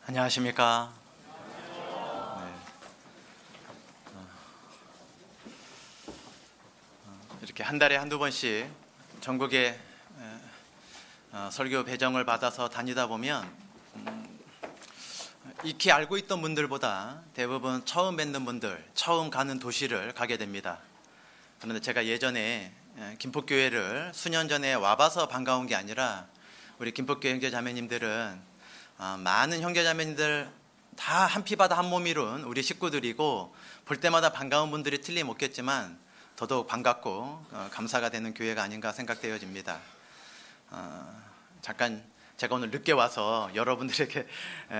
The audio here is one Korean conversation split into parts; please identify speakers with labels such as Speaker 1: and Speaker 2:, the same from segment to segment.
Speaker 1: 안녕하십니까. 이렇게 한 달에 한두 번씩 전국에 설교 배정을 받아서 다니다 보면 익히 알고 있던 분들보다 대부분 처음 뵙는 분들, 처음 가는 도시를 가게 됩니다. 그런데 제가 예전에 김포교회를 수년 전에 와봐서 반가운 게 아니라 우리 김포교회 형제자매님들은 많은 형제자매님들 다 한 피바다 한 몸 이룬 우리 식구들이고 볼 때마다 반가운 분들이 틀림없겠지만 더더욱 반갑고 감사가 되는 교회가 아닌가 생각되어집니다. 잠깐 제가 오늘 늦게 와서 여러분들에게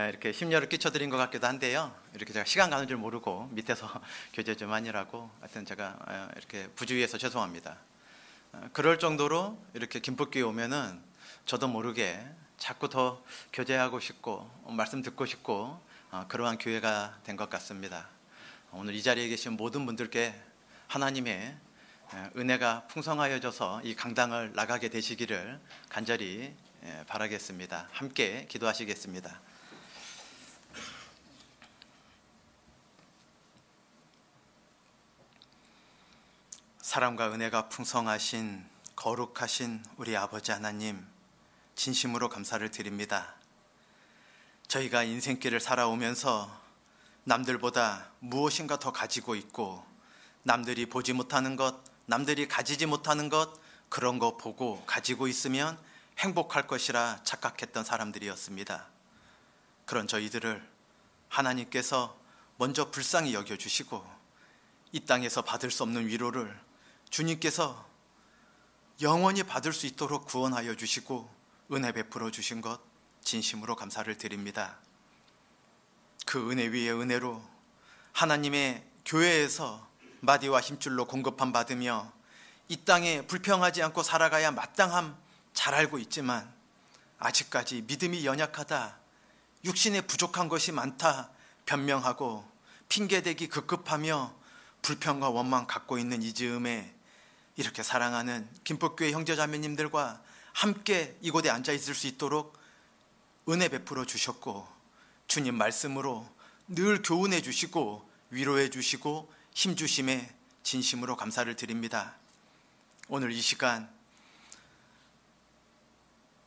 Speaker 1: 이렇게 심려를 끼쳐드린 것 같기도 한데요. 이렇게 제가 시간 가는 줄 모르고 밑에서 교제 좀 하느라고 하여튼 제가 이렇게 부주의해서 죄송합니다. 그럴 정도로 이렇게 김포교회 오면은 저도 모르게 자꾸 더 교제하고 싶고 말씀 듣고 싶고 그러한 교회가 된 것 같습니다. 오늘 이 자리에 계신 모든 분들께 하나님의 은혜가 풍성하여져서 이 강당을 나가게 되시기를 간절히 바라겠습니다. 함께 기도하시겠습니다. 사랑과 은혜가 풍성하신 거룩하신 우리 아버지 하나님, 진심으로 감사를 드립니다. 저희가 인생길을 살아오면서 남들보다 무엇인가 더 가지고 있고 남들이 보지 못하는 것, 남들이 가지지 못하는 것, 그런 거 보고 가지고 있으면 행복할 것이라 착각했던 사람들이었습니다. 그런 저희들을 하나님께서 먼저 불쌍히 여겨주시고 이 땅에서 받을 수 없는 위로를 주님께서 영원히 받을 수 있도록 구원하여 주시고 은혜 베풀어 주신 것 진심으로 감사를 드립니다. 그 은혜 위에 은혜로 하나님의 교회에서 마디와 힘줄로 공급함 받으며 이 땅에 불평하지 않고 살아가야 마땅함 잘 알고 있지만 아직까지 믿음이 연약하다, 육신에 부족한 것이 많다 변명하고 핑계대기 급급하며 불평과 원망 갖고 있는 이 즈음에 이렇게 사랑하는 김포교회 형제자매님들과 함께 이곳에 앉아 있을 수 있도록 은혜 베풀어 주셨고 주님 말씀으로 늘 교훈해 주시고 위로해 주시고 힘 주심에 진심으로 감사를 드립니다. 오늘 이 시간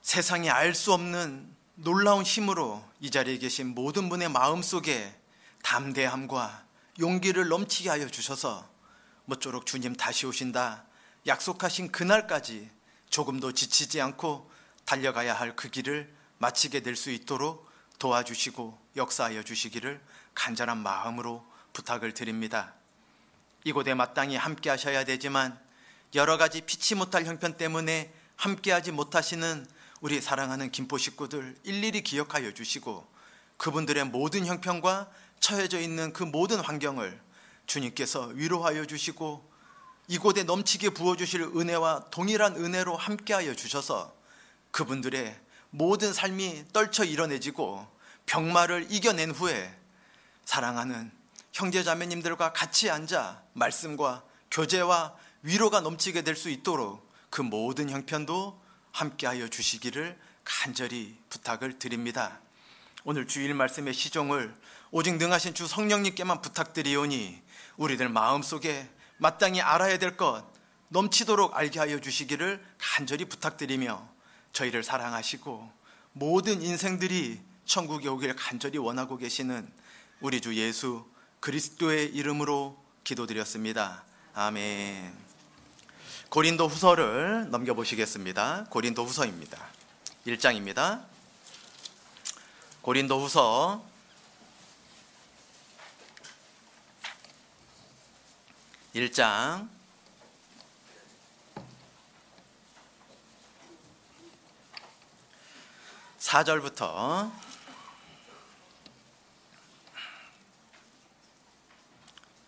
Speaker 1: 세상이 알 수 없는 놀라운 힘으로 이 자리에 계신 모든 분의 마음속에 담대함과 용기를 넘치게 하여 주셔서 모쪼록 주님 다시 오신다 약속하신 그날까지 조금도 지치지 않고 달려가야 할 그 길을 마치게 될 수 있도록 도와주시고 역사하여 주시기를 간절한 마음으로 부탁을 드립니다. 이곳에 마땅히 함께 하셔야 되지만 여러 가지 피치 못할 형편 때문에 함께하지 못하시는 우리 사랑하는 김포 식구들 일일이 기억하여 주시고 그분들의 모든 형편과 처해져 있는 그 모든 환경을 주님께서 위로하여 주시고 이곳에 넘치게 부어주실 은혜와 동일한 은혜로 함께하여 주셔서 그분들의 모든 삶이 떨쳐 일어내지고 병마를 이겨낸 후에 사랑하는 형제자매님들과 같이 앉아 말씀과 교제와 위로가 넘치게 될 수 있도록 그 모든 형편도 함께하여 주시기를 간절히 부탁을 드립니다. 오늘 주일 말씀의 시종을 오직 능하신 주 성령님께만 부탁드리오니 우리들 마음속에 마땅히 알아야 될 것 넘치도록 알게 하여 주시기를 간절히 부탁드리며 저희를 사랑하시고 모든 인생들이 천국에 오길 간절히 원하고 계시는 우리 주 예수 그리스도의 이름으로 기도드렸습니다. 아멘. 고린도 후서를 넘겨보시겠습니다. 고린도 후서입니다. 1장입니다. 고린도 후서 1장 4절부터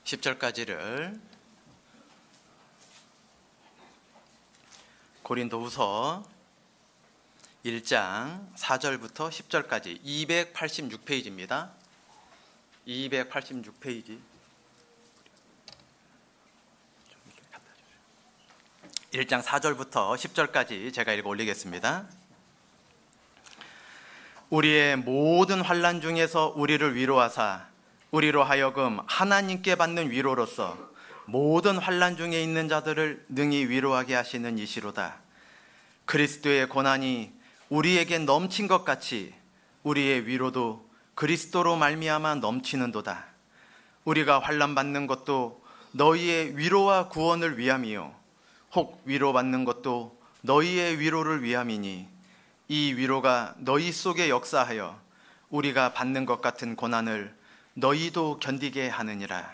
Speaker 1: 10절까지를 고린도후서 1장 4절부터 10절까지 286페이지입니다. 286페이지 1장 4절부터 10절까지 제가 읽어 올리겠습니다. 우리의 모든 환난 중에서 우리를 위로하사 우리로 하여금 하나님께 받는 위로로서 모든 환난 중에 있는 자들을 능히 위로하게 하시는 이시로다. 그리스도의 고난이 우리에게 넘친 것 같이 우리의 위로도 그리스도로 말미암아 넘치는도다. 우리가 환난 받는 것도 너희의 위로와 구원을 위함이요 혹 위로받는 것도 너희의 위로를 위함이니 이 위로가 너희 속에 역사하여 우리가 받는 것 같은 고난을 너희도 견디게 하느니라.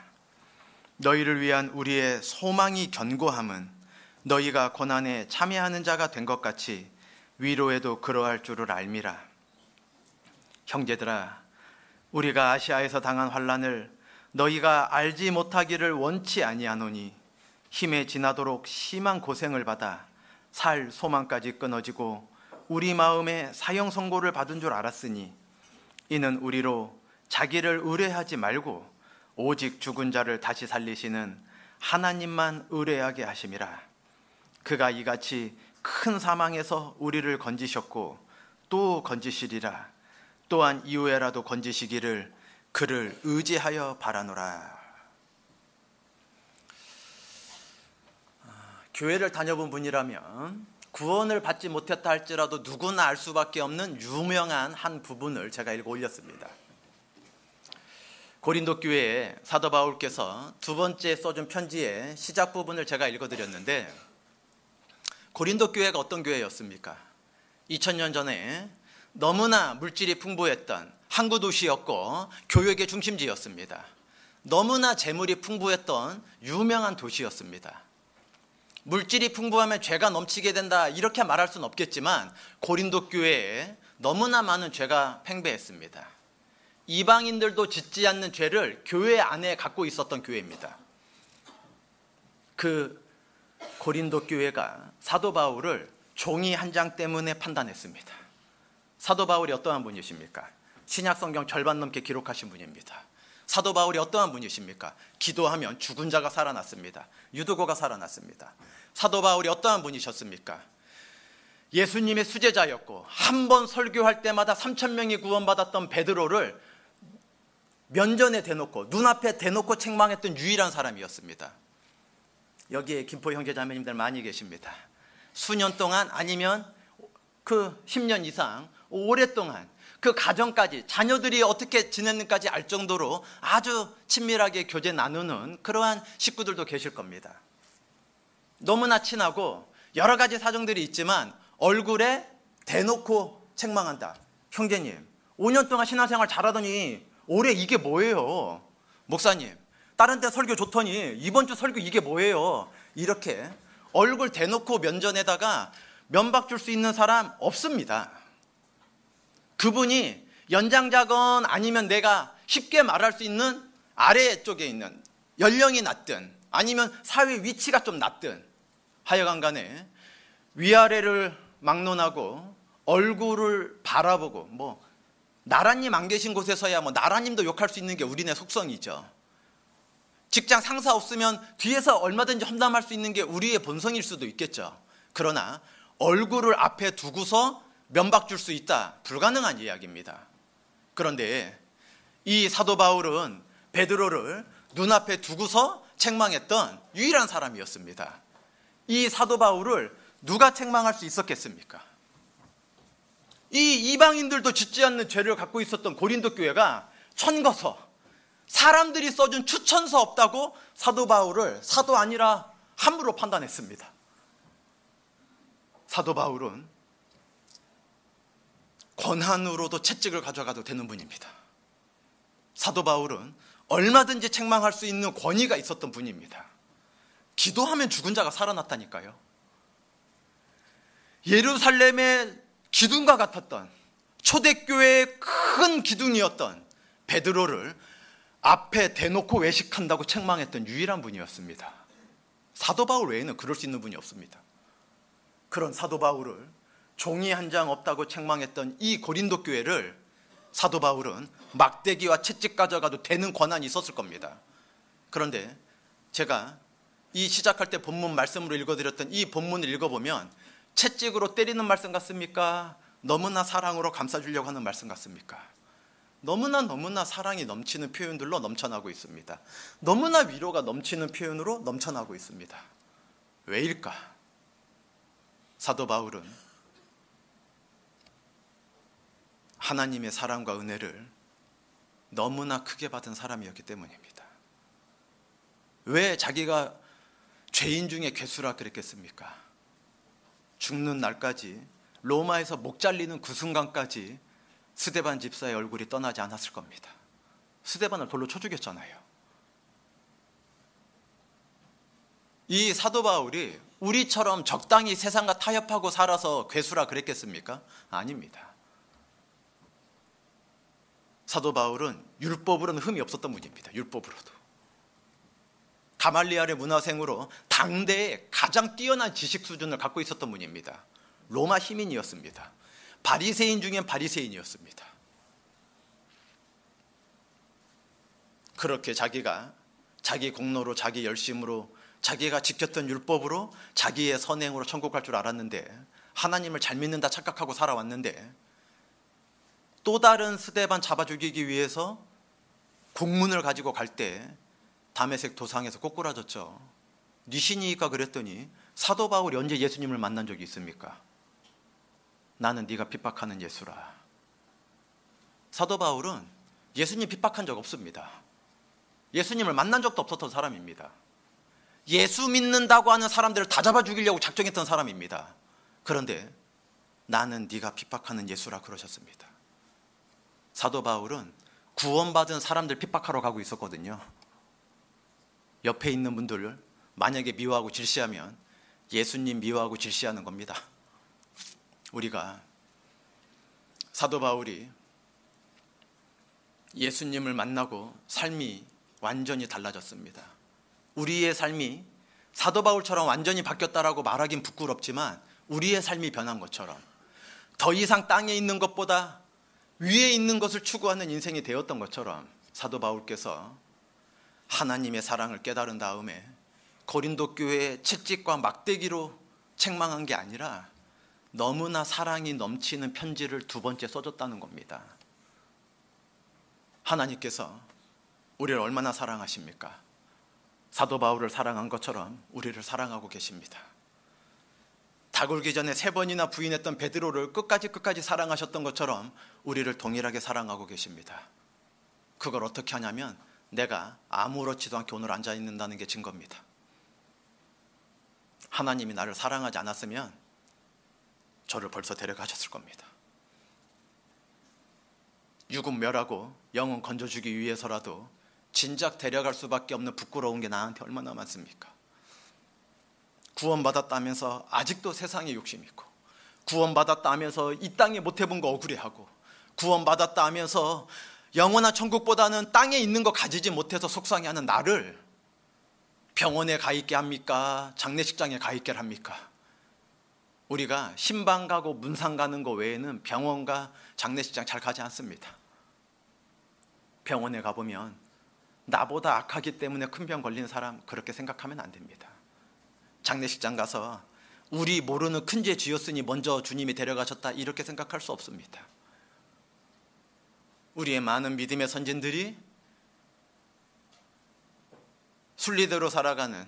Speaker 1: 너희를 위한 우리의 소망이 견고함은 너희가 고난에 참여하는 자가 된 것 같이 위로에도 그러할 줄을 알미라. 형제들아, 우리가 아시아에서 당한 환난을 너희가 알지 못하기를 원치 아니하노니 힘에 지나도록 심한 고생을 받아 살 소망까지 끊어지고 우리 마음에 사형 선고를 받은 줄 알았으니 이는 우리로 자기를 의뢰하지 말고 오직 죽은 자를 다시 살리시는 하나님만 의뢰하게 하심이라. 그가 이같이 큰 사망에서 우리를 건지셨고 또 건지시리라. 또한 이후에라도 건지시기를 그를 의지하여 바라노라. 교회를 다녀본 분이라면 구원을 받지 못했다 할지라도 누구나 알 수밖에 없는 유명한 한 부분을 제가 읽어 올렸습니다. 고린도 교회에 사도 바울께서 두 번째 써준 편지의 시작 부분을 제가 읽어드렸는데, 고린도 교회가 어떤 교회였습니까? 2000년 전에 너무나 물질이 풍부했던 항구 도시였고 교역의 중심지였습니다. 너무나 재물이 풍부했던 유명한 도시였습니다. 물질이 풍부하면 죄가 넘치게 된다 이렇게 말할 수는 없겠지만 고린도 교회에 너무나 많은 죄가 팽배했습니다. 이방인들도 짓지 않는 죄를 교회 안에 갖고 있었던 교회입니다. 그 고린도 교회가 사도 바울을 종이 한 장 때문에 판단했습니다. 사도 바울이 어떠한 분이십니까? 신약 성경 절반 넘게 기록하신 분입니다. 사도 바울이 어떠한 분이십니까? 기도하면 죽은 자가 살아났습니다. 유두고가 살아났습니다. 사도 바울이 어떠한 분이셨습니까? 예수님의 수제자였고 한 번 설교할 때마다 3,000명이 구원받았던 베드로를 면전에 대놓고 눈앞에 대놓고 책망했던 유일한 사람이었습니다. 여기에 김포 형제 자매님들 많이 계십니다. 수년 동안 아니면 그 10년 이상 오랫동안 그 가정까지 자녀들이 어떻게 지냈는지까지 알 정도로 아주 친밀하게 교제 나누는 그러한 식구들도 계실 겁니다. 너무나 친하고 여러 가지 사정들이 있지만 얼굴에 대놓고 책망한다. 형제님, 5년 동안 신앙생활 잘하더니 올해 이게 뭐예요? 목사님, 다른 때 설교 좋더니 이번 주 설교 이게 뭐예요? 이렇게 얼굴 대놓고 면전에다가 면박 줄 수 있는 사람 없습니다. 그분이 연장자건 아니면 내가 쉽게 말할 수 있는 아래쪽에 있는 연령이 낮든 아니면 사회 위치가 좀 낮든 하여간 간에 위아래를 막론하고 얼굴을 바라보고 나라님 안 계신 곳에서야 나라님도 욕할 수 있는 게 우리네 속성이죠. 직장 상사 없으면 뒤에서 얼마든지 험담할 수 있는 게 우리의 본성일 수도 있겠죠. 그러나 얼굴을 앞에 두고서 면박 줄 수 있다, 불가능한 이야기입니다. 그런데 이 사도 바울은 베드로를 눈앞에 두고서 책망했던 유일한 사람이었습니다. 이 사도 바울을 누가 책망할 수 있었겠습니까? 이 이방인들도 짓지 않는 죄를 갖고 있었던 고린도 교회가 천거서, 사람들이 써준 추천서 없다고 사도 바울을 사도 아니라 함부로 판단했습니다. 사도 바울은 권한으로도 채찍을 가져가도 되는 분입니다. 사도 바울은 얼마든지 책망할 수 있는 권위가 있었던 분입니다. 기도하면 죽은 자가 살아났다니까요. 예루살렘의 기둥과 같았던 초대교회의 큰 기둥이었던 베드로를 앞에 대놓고 외식한다고 책망했던 유일한 분이었습니다. 사도 바울 외에는 그럴 수 있는 분이 없습니다. 그런 사도 바울을 종이 한 장 없다고 책망했던 이 고린도 교회를 사도 바울은 막대기와 채찍 가져가도 되는 권한이 있었을 겁니다. 그런데 제가 이 시작할 때 본문 말씀으로 읽어드렸던 이 본문을 읽어보면 채찍으로 때리는 말씀 같습니까? 너무나 사랑으로 감싸주려고 하는 말씀 같습니까? 너무나 사랑이 넘치는 표현들로 넘쳐나고 있습니다. 너무나 위로가 넘치는 표현으로 넘쳐나고 있습니다. 왜일까? 사도 바울은 하나님의 사랑과 은혜를 너무나 크게 받은 사람이었기 때문입니다. 왜 자기가 죄인 중에 괴수라 그랬겠습니까? 죽는 날까지, 로마에서 목 잘리는 그 순간까지 스데반 집사의 얼굴이 떠나지 않았을 겁니다. 스데반을 돌로 쳐 죽였잖아요. 이 사도 바울이 우리처럼 적당히 세상과 타협하고 살아서 괴수라 그랬겠습니까? 아닙니다. 사도 바울은 율법으로는 흠이 없었던 분입니다. 율법으로도. 가말리엘의 문화생으로 당대의 가장 뛰어난 지식 수준을 갖고 있었던 분입니다. 로마 시민이었습니다. 바리새인 중엔 바리새인이었습니다. 그렇게 자기가 자기 공로로, 자기 열심으로, 자기가 지켰던 율법으로, 자기의 선행으로 천국 갈 줄 알았는데, 하나님을 잘 믿는다 착각하고 살아왔는데, 또 다른 스데반 잡아 죽이기 위해서 공문을 가지고 갈 때 다메섹 도상에서 꼬꾸라졌죠. 네 신이니까 그랬더니, 사도 바울이 언제 예수님을 만난 적이 있습니까? 나는 네가 핍박하는 예수라. 사도 바울은 예수님 핍박한 적 없습니다. 예수님을 만난 적도 없었던 사람입니다. 예수 믿는다고 하는 사람들을 다 잡아 죽이려고 작정했던 사람입니다. 그런데 나는 네가 핍박하는 예수라 그러셨습니다. 사도 바울은 구원받은 사람들 핍박하러 가고 있었거든요. 옆에 있는 분들을 만약에 미워하고 질시하면 예수님 미워하고 질시하는 겁니다. 우리가 사도 바울이 예수님을 만나고 삶이 완전히 달라졌습니다. 우리의 삶이 사도 바울처럼 완전히 바뀌었다라고 말하긴 부끄럽지만 우리의 삶이 변한 것처럼 더 이상 땅에 있는 것보다 위에 있는 것을 추구하는 인생이 되었던 것처럼 사도 바울께서 하나님의 사랑을 깨달은 다음에 고린도 교회의 채찍과 막대기로 책망한 게 아니라 너무나 사랑이 넘치는 편지를 두 번째 써줬다는 겁니다. 하나님께서 우리를 얼마나 사랑하십니까? 사도 바울을 사랑한 것처럼 우리를 사랑하고 계십니다. 닭 울기 전에 3번이나 부인했던 베드로를 끝까지 사랑하셨던 것처럼 우리를 동일하게 사랑하고 계십니다. 그걸 어떻게 하냐면 내가 아무렇지도 않게 오늘 앉아 있는다는 게 증거입니다. 하나님이 나를 사랑하지 않았으면 저를 벌써 데려가셨을 겁니다. 육은 멸하고 영은 건져주기 위해서라도 진작 데려갈 수밖에 없는 부끄러운 게 나한테 얼마나 많습니까? 구원받았다면서 아직도 세상에 욕심 있고, 구원받았다면서 이 땅에 못 해본 거 억울해하고, 구원받았다면서 영원한 천국보다는 땅에 있는 거 가지지 못해서 속상해하는 나를 병원에 가 있게 합니까? 장례식장에 가 있게 합니까? 우리가 신방 가고 문상 가는 거 외에는 병원과 장례식장 잘 가지 않습니다. 병원에 가보면 나보다 악하기 때문에 큰 병 걸린 사람 그렇게 생각하면 안 됩니다. 장례식장 가서 우리 모르는 큰 죄 지었으니 먼저 주님이 데려가셨다 이렇게 생각할 수 없습니다. 우리의 많은 믿음의 선진들이 순리대로 살아가는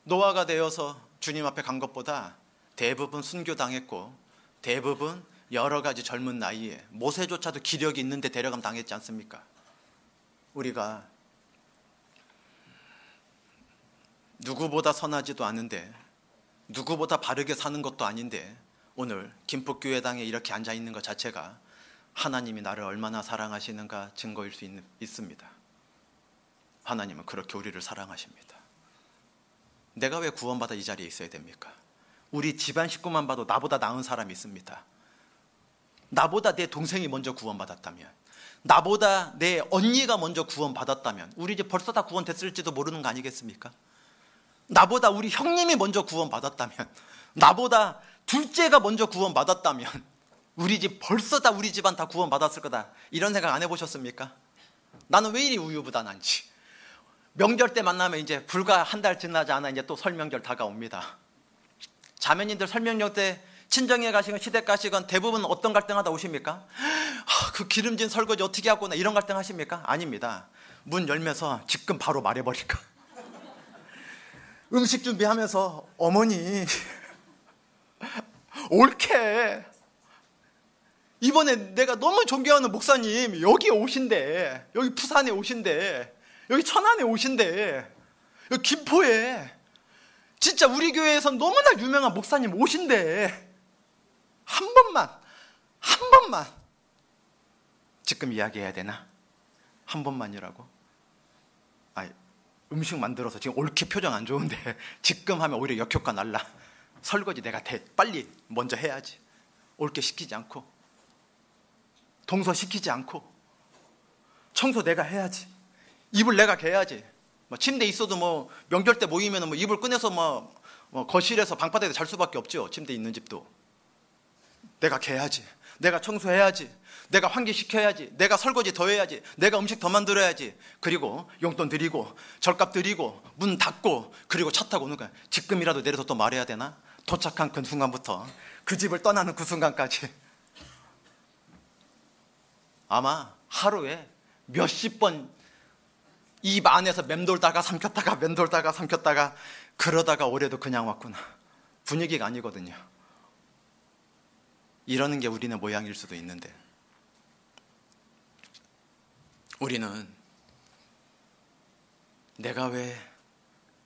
Speaker 1: 노아가 되어서 주님 앞에 간 것보다 대부분 순교당했고 대부분 여러 가지 젊은 나이에 모세조차도 기력이 있는데 데려감 당했지 않습니까? 우리가 누구보다 선하지도 않은데 누구보다 바르게 사는 것도 아닌데 오늘 김포교회당에 이렇게 앉아있는 것 자체가 하나님이 나를 얼마나 사랑하시는가 증거일 수 있습니다. 하나님은 그렇게 우리를 사랑하십니다. 내가 왜 구원받아 이 자리에 있어야 됩니까? 우리 집안 식구만 봐도 나보다 나은 사람이 있습니다. 나보다 내 동생이 먼저 구원받았다면, 나보다 내 언니가 먼저 구원받았다면 우리 이제 벌써 다 구원됐을지도 모르는 거 아니겠습니까? 나보다 우리 형님이 먼저 구원받았다면, 나보다 둘째가 먼저 구원받았다면 우리 집 벌써 다 우리 집안 다 구원받았을 거다. 이런 생각 안 해보셨습니까? 나는 왜 이리 우유부단한지. 명절 때 만나면 이제 불과 한 달 지나지 않아 이제 또 설명절 다가옵니다. 자매님들 설명절 때 친정에 가시건 시댁 가시건 대부분 어떤 갈등하다 오십니까? 그 기름진 설거지 어떻게 하고 나 이런 갈등 하십니까? 아닙니다. 문 열면서 지금 바로 말해버릴까? 음식 준비하면서 어머니 옳게 이번에 내가 너무 존경하는 목사님 여기 오신대, 여기 부산에 오신대, 여기 천안에 오신대, 여기 김포에 진짜 우리 교회에서 너무나 유명한 목사님 오신대. 한 번만 지금 이야기해야 되나? 한 번만이라고? 아니, 음식 만들어서 지금 옳게 표정 안 좋은데 지금 하면 오히려 역효과 날라. 설거지 내가 빨리 먼저 해야지. 옳게 시키지 않고, 동서 시키지 않고, 청소 내가 해야지. 이불 내가 개야지. 침대 있어도 명절 때 모이면 이불 꺼내서 거실에서 방바닥에 잘 수밖에 없죠. 침대 있는 집도. 내가 개야지. 내가 청소해야지. 내가 환기시켜야지. 내가 설거지 더 해야지. 내가 음식 더 만들어야지. 그리고 용돈 드리고 절값 드리고 문 닫고 그리고 차 타고 오는 거야. 지금이라도 내려서 또 말해야 되나? 도착한 그 순간부터 그 집을 떠나는 그 순간까지 아마 하루에 몇십 번 입 안에서 맴돌다가 삼켰다가 맴돌다가 삼켰다가 그러다가 올해도 그냥 왔구나. 분위기가 아니거든요. 이러는 게 우리는 모양일 수도 있는데, 우리는 내가 왜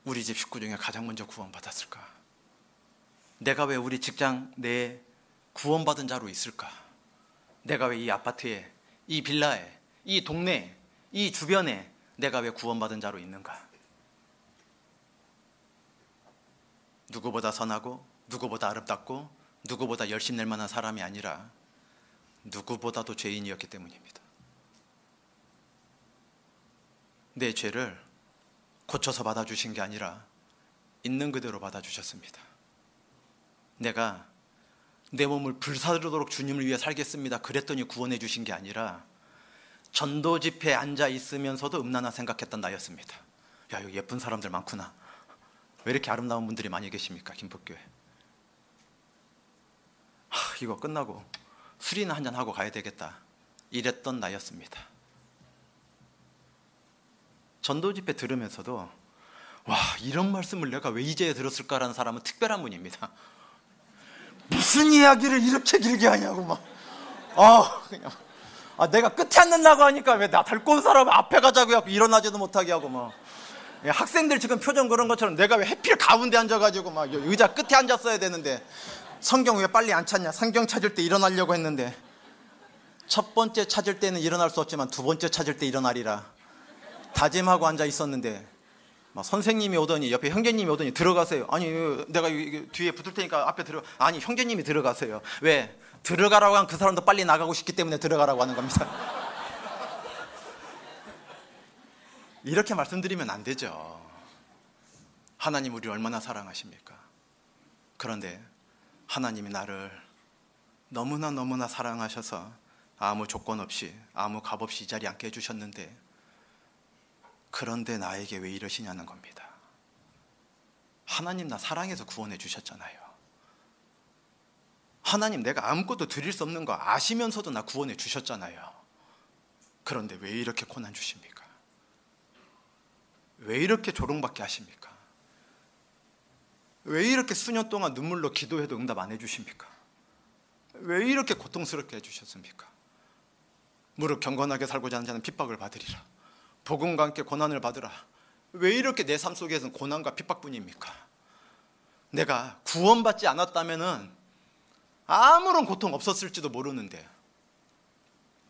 Speaker 1: 우리 집 식구 중에 가장 먼저 구원받았을까? 내가 왜 우리 직장 내에 구원받은 자로 있을까? 내가 왜 이 아파트에, 이 빌라에, 이 동네에, 이 주변에 내가 왜 구원받은 자로 있는가? 누구보다 선하고 누구보다 아름답고 누구보다 열심낼 만한 사람이 아니라 누구보다도 죄인이었기 때문입니다. 내 죄를 고쳐서 받아주신 게 아니라 있는 그대로 받아주셨습니다. 내가 내 몸을 불사르도록 주님을 위해 살겠습니다 그랬더니 구원해 주신 게 아니라 전도 집회에 앉아 있으면서도 음란한 생각했던 나였습니다. 야, 여기 예쁜 사람들 많구나. 왜 이렇게 아름다운 분들이 많이 계십니까? 김포교회. 이거 끝나고 술이나 한잔 하고 가야 되겠다. 이랬던 나였습니다. 전도 집회 들으면서도 와, 이런 말씀을 내가 왜 이제야 들었을까라는 사람은 특별한 분입니다. 무슨 이야기를 이렇게 길게 하냐고 그냥 내가 끝에 앉는다고 하니까 왜 나 닮고 온 사람 앞에 가자고 하고 일어나지도 못하게 하고 학생들 지금 표정 그런 것처럼 내가 왜 해필 가운데 앉아가지고 의자 끝에 앉았어야 되는데 성경 왜 빨리 안 찾냐? 성경 찾을 때 일어나려고 했는데 첫 번째 찾을 때는 일어날 수 없지만 두 번째 찾을 때 일어나리라 다짐하고 앉아 있었는데 선생님이 오더니 옆에 형제님이 오더니 들어가세요. 아니 내가 뒤에 붙을 테니까 앞에 아니 형제님이 들어가세요. 왜? 들어가라고 한 그 사람도 빨리 나가고 싶기 때문에 들어가라고 하는 겁니다. 이렇게 말씀드리면 안 되죠. 하나님 우리를 얼마나 사랑하십니까? 그런데 하나님이 나를 너무나 사랑하셔서 아무 조건 없이 아무 값 없이 이 자리에 앉게 해주셨는데, 그런데 나에게 왜 이러시냐는 겁니다. 하나님 나 사랑해서 구원해 주셨잖아요. 하나님 내가 아무것도 드릴 수 없는 거 아시면서도 나 구원해 주셨잖아요. 그런데 왜 이렇게 고난 주십니까? 왜 이렇게 조롱받게 하십니까? 왜 이렇게 수년 동안 눈물로 기도해도 응답 안 해주십니까? 왜 이렇게 고통스럽게 해주셨습니까? 무릇 경건하게 살고자 하는 자는 핍박을 받으리라. 복음과 함께 고난을 받으라. 왜 이렇게 내 삶 속에서는 고난과 핍박뿐입니까? 내가 구원받지 않았다면 아무런 고통 없었을지도 모르는데,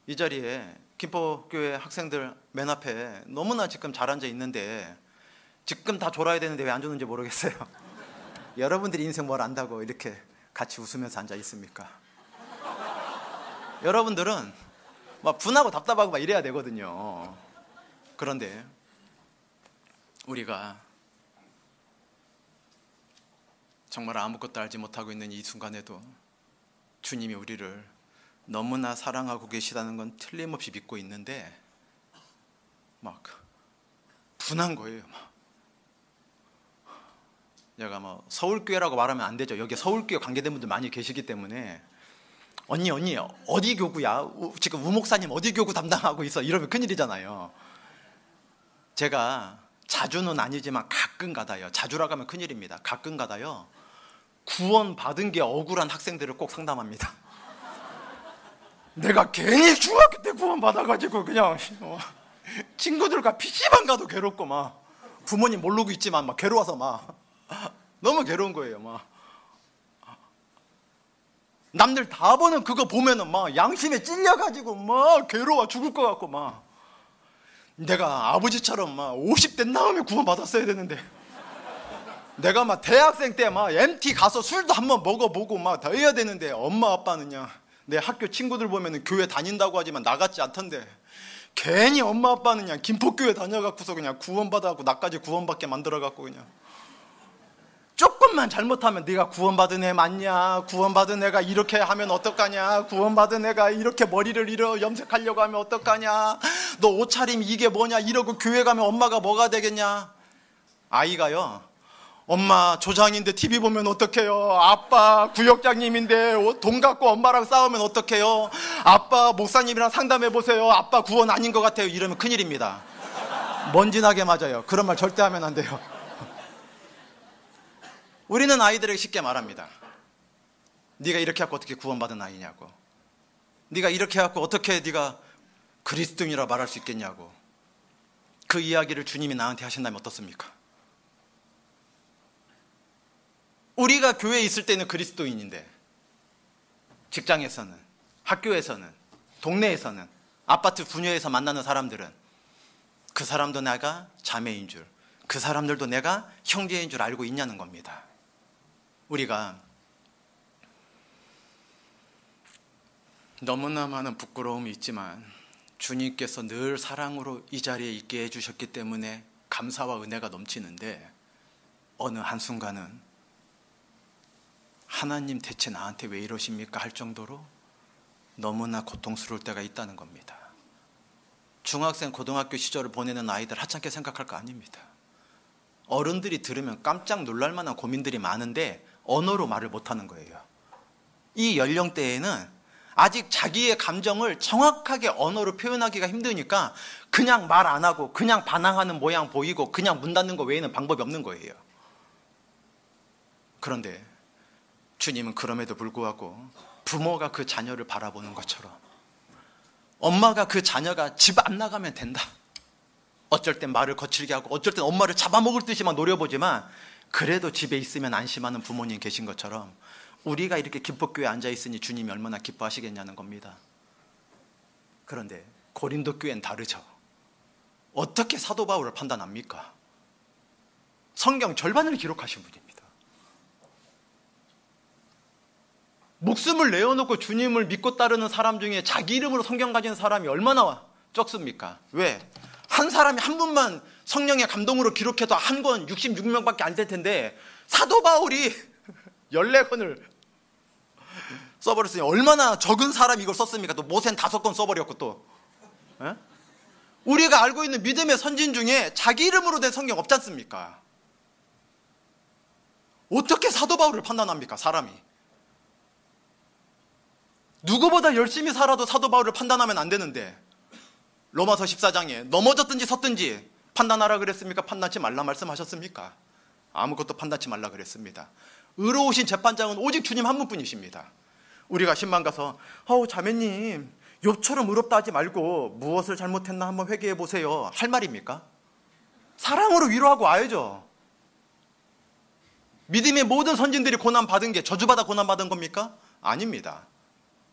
Speaker 1: 이 자리에 김포교회 학생들 맨 앞에 너무나 지금 잘 앉아 있는데 지금 다 졸아야 되는데 왜 안 조는지 모르겠어요. 여러분들이 인생 뭘 안다고 이렇게 같이 웃으면서 앉아 있습니까? 여러분들은 분하고 답답하고 이래야 되거든요. 그런데 우리가 정말 아무것도 알지 못하고 있는 이 순간에도 주님이 우리를 너무나 사랑하고 계시다는 건 틀림없이 믿고 있는데 분한 거예요. 제가 뭐 서울교회라고 말하면 안 되죠. 여기 서울교회 관계된 분들 많이 계시기 때문에 언니 어디 교구야? 지금 우 목사님 어디 교구 담당하고 있어? 이러면 큰일이잖아요. 제가 자주는 아니지만 가끔 가다요. 자주라고 하면 큰일입니다. 가끔 가다요. 구원 받은 게 억울한 학생들을 꼭 상담합니다. 내가 괜히 중학교 때 구원 받아가지고 그냥 친구들과 PC방 가도 괴롭고 막 부모님 모르고 있지만 막 괴로워서 막 너무 괴로운 거예요. 막 남들 다 보는 그거 보면은 막 양심에 찔려가지고 막 괴로워 죽을 것 같고 막 내가 아버지처럼 막 50 된 다음에 구원 받았어야 되는데 내가 막 대학생 때 막 MT 가서 술도 한번 먹어보고 막 다 해야 되는데 엄마 아빠는요 내 학교 친구들 보면은 교회 다닌다고 하지만 나같지 않던데 괜히 엄마 아빠는 그냥 김포교회 다녀갖고서 그냥 구원받아갖고 나까지 구원받게 만들어갖고 그냥 조금만 잘못하면 네가 구원받은 애 맞냐? 구원받은 애가 이렇게 하면 어떡하냐? 구원받은 애가 이렇게 머리를 이러 염색하려고 하면 어떡하냐? 너 옷차림 이게 뭐냐? 이러고 교회 가면 엄마가 뭐가 되겠냐? 아이가요 엄마 조장인데 TV 보면 어떡해요? 아빠 구역장님인데 돈 갖고 엄마랑 싸우면 어떡해요? 아빠 목사님이랑 상담해보세요. 아빠 구원 아닌 것 같아요. 이러면 큰일입니다. 먼지나게 맞아요. 그런 말 절대 하면 안 돼요. 우리는 아이들에게 쉽게 말합니다. 네가 이렇게 해갖고 어떻게 구원받은 아이냐고. 네가 이렇게 해갖고 어떻게 네가 그리스도인이라 말할 수 있겠냐고. 그 이야기를 주님이 나한테 하신다면 어떻습니까? 우리가 교회에 있을 때는 그리스도인인데 직장에서는, 학교에서는, 동네에서는, 아파트 분야에서 만나는 사람들은 그 사람도 내가 자매인 줄, 그 사람들도 내가 형제인 줄 알고 있냐는 겁니다. 우리가 너무나 많은 부끄러움이 있지만 주님께서 늘 사랑으로 이 자리에 있게 해주셨기 때문에 감사와 은혜가 넘치는데 어느 한순간은 하나님 대체 나한테 왜 이러십니까? 할 정도로 너무나 고통스러울 때가 있다는 겁니다. 중학생, 고등학교 시절을 보내는 아이들 하찮게 생각할 거 아닙니다. 어른들이 들으면 깜짝 놀랄 만한 고민들이 많은데 언어로 말을 못하는 거예요. 이 연령대에는 아직 자기의 감정을 정확하게 언어로 표현하기가 힘드니까 그냥 말 안 하고 그냥 반항하는 모양 보이고 그냥 문 닫는 거 외에는 방법이 없는 거예요. 그런데 주님은 그럼에도 불구하고 부모가 그 자녀를 바라보는 것처럼 엄마가 그 자녀가 집 안 나가면 된다. 어쩔 땐 말을 거칠게 하고 어쩔 땐 엄마를 잡아먹을 듯이만 노려보지만 그래도 집에 있으면 안심하는 부모님 계신 것처럼 우리가 이렇게 김포교회에 앉아있으니 주님이 얼마나 기뻐하시겠냐는 겁니다. 그런데 고린도 교회는 다르죠. 어떻게 사도 바울을 판단합니까? 성경 절반을 기록하신 분입니다. 목숨을 내어놓고 주님을 믿고 따르는 사람 중에 자기 이름으로 성경 가진 사람이 얼마나 적습니까? 왜? 한 사람이 한 분만 성령의 감동으로 기록해도 한 권 66명밖에 안 될 텐데 사도 바울이 14권을 써버렸으니 얼마나 적은 사람이 이걸 썼습니까? 또 모세는 5권 써버렸고 또 에? 우리가 알고 있는 믿음의 선진 중에 자기 이름으로 된 성경 없지 않습니까? 어떻게 사도 바울을 판단합니까? 사람이 누구보다 열심히 살아도 사도 바울을 판단하면 안 되는데 로마서 14장에 넘어졌든지 섰든지 판단하라 그랬습니까? 판단치 말라 말씀하셨습니까? 아무것도 판단치 말라 그랬습니다. 의로우신 재판장은 오직 주님 한 분뿐이십니다. 우리가 신방 가서 자매님 욥처럼 의롭다 하지 말고 무엇을 잘못했나 한번 회개해 보세요 할 말입니까? 사랑으로 위로하고 와야죠. 믿음의 모든 선진들이 고난받은 게 저주받아 고난받은 겁니까? 아닙니다.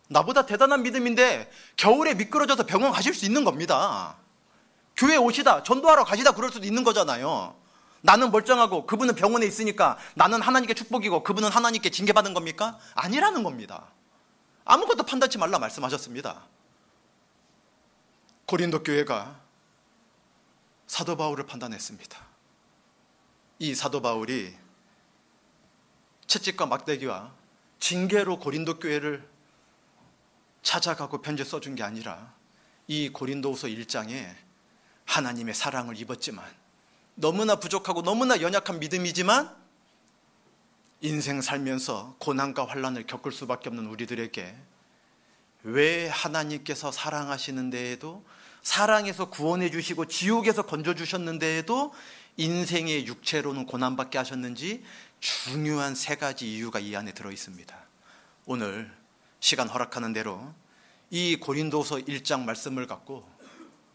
Speaker 1: 나보다 대단한 믿음인데 겨울에 미끄러져서 병원 가실 수 있는 겁니다. 교회 오시다 전도하러 가시다 그럴 수도 있는 거잖아요. 나는 멀쩡하고 그분은 병원에 있으니까 나는 하나님께 축복이고 그분은 하나님께 징계받은 겁니까? 아니라는 겁니다. 아무것도 판단치 말라 말씀하셨습니다. 고린도 교회가 사도 바울을 판단했습니다. 이 사도 바울이 채찍과 막대기와 징계로 고린도 교회를 찾아가고 편지 써준 게 아니라 이 고린도후서 1장에 하나님의 사랑을 입었지만 너무나 부족하고 너무나 연약한 믿음이지만 인생 살면서 고난과 환난을 겪을 수밖에 없는 우리들에게 왜 하나님께서 사랑하시는 데에도, 사랑해서 구원해 주시고 지옥에서 건져 주셨는데에도 인생의 육체로는 고난받게 하셨는지 중요한 세 가지 이유가 이 안에 들어 있습니다. 오늘 시간 허락하는 대로 이 고린도서 1장 말씀을 갖고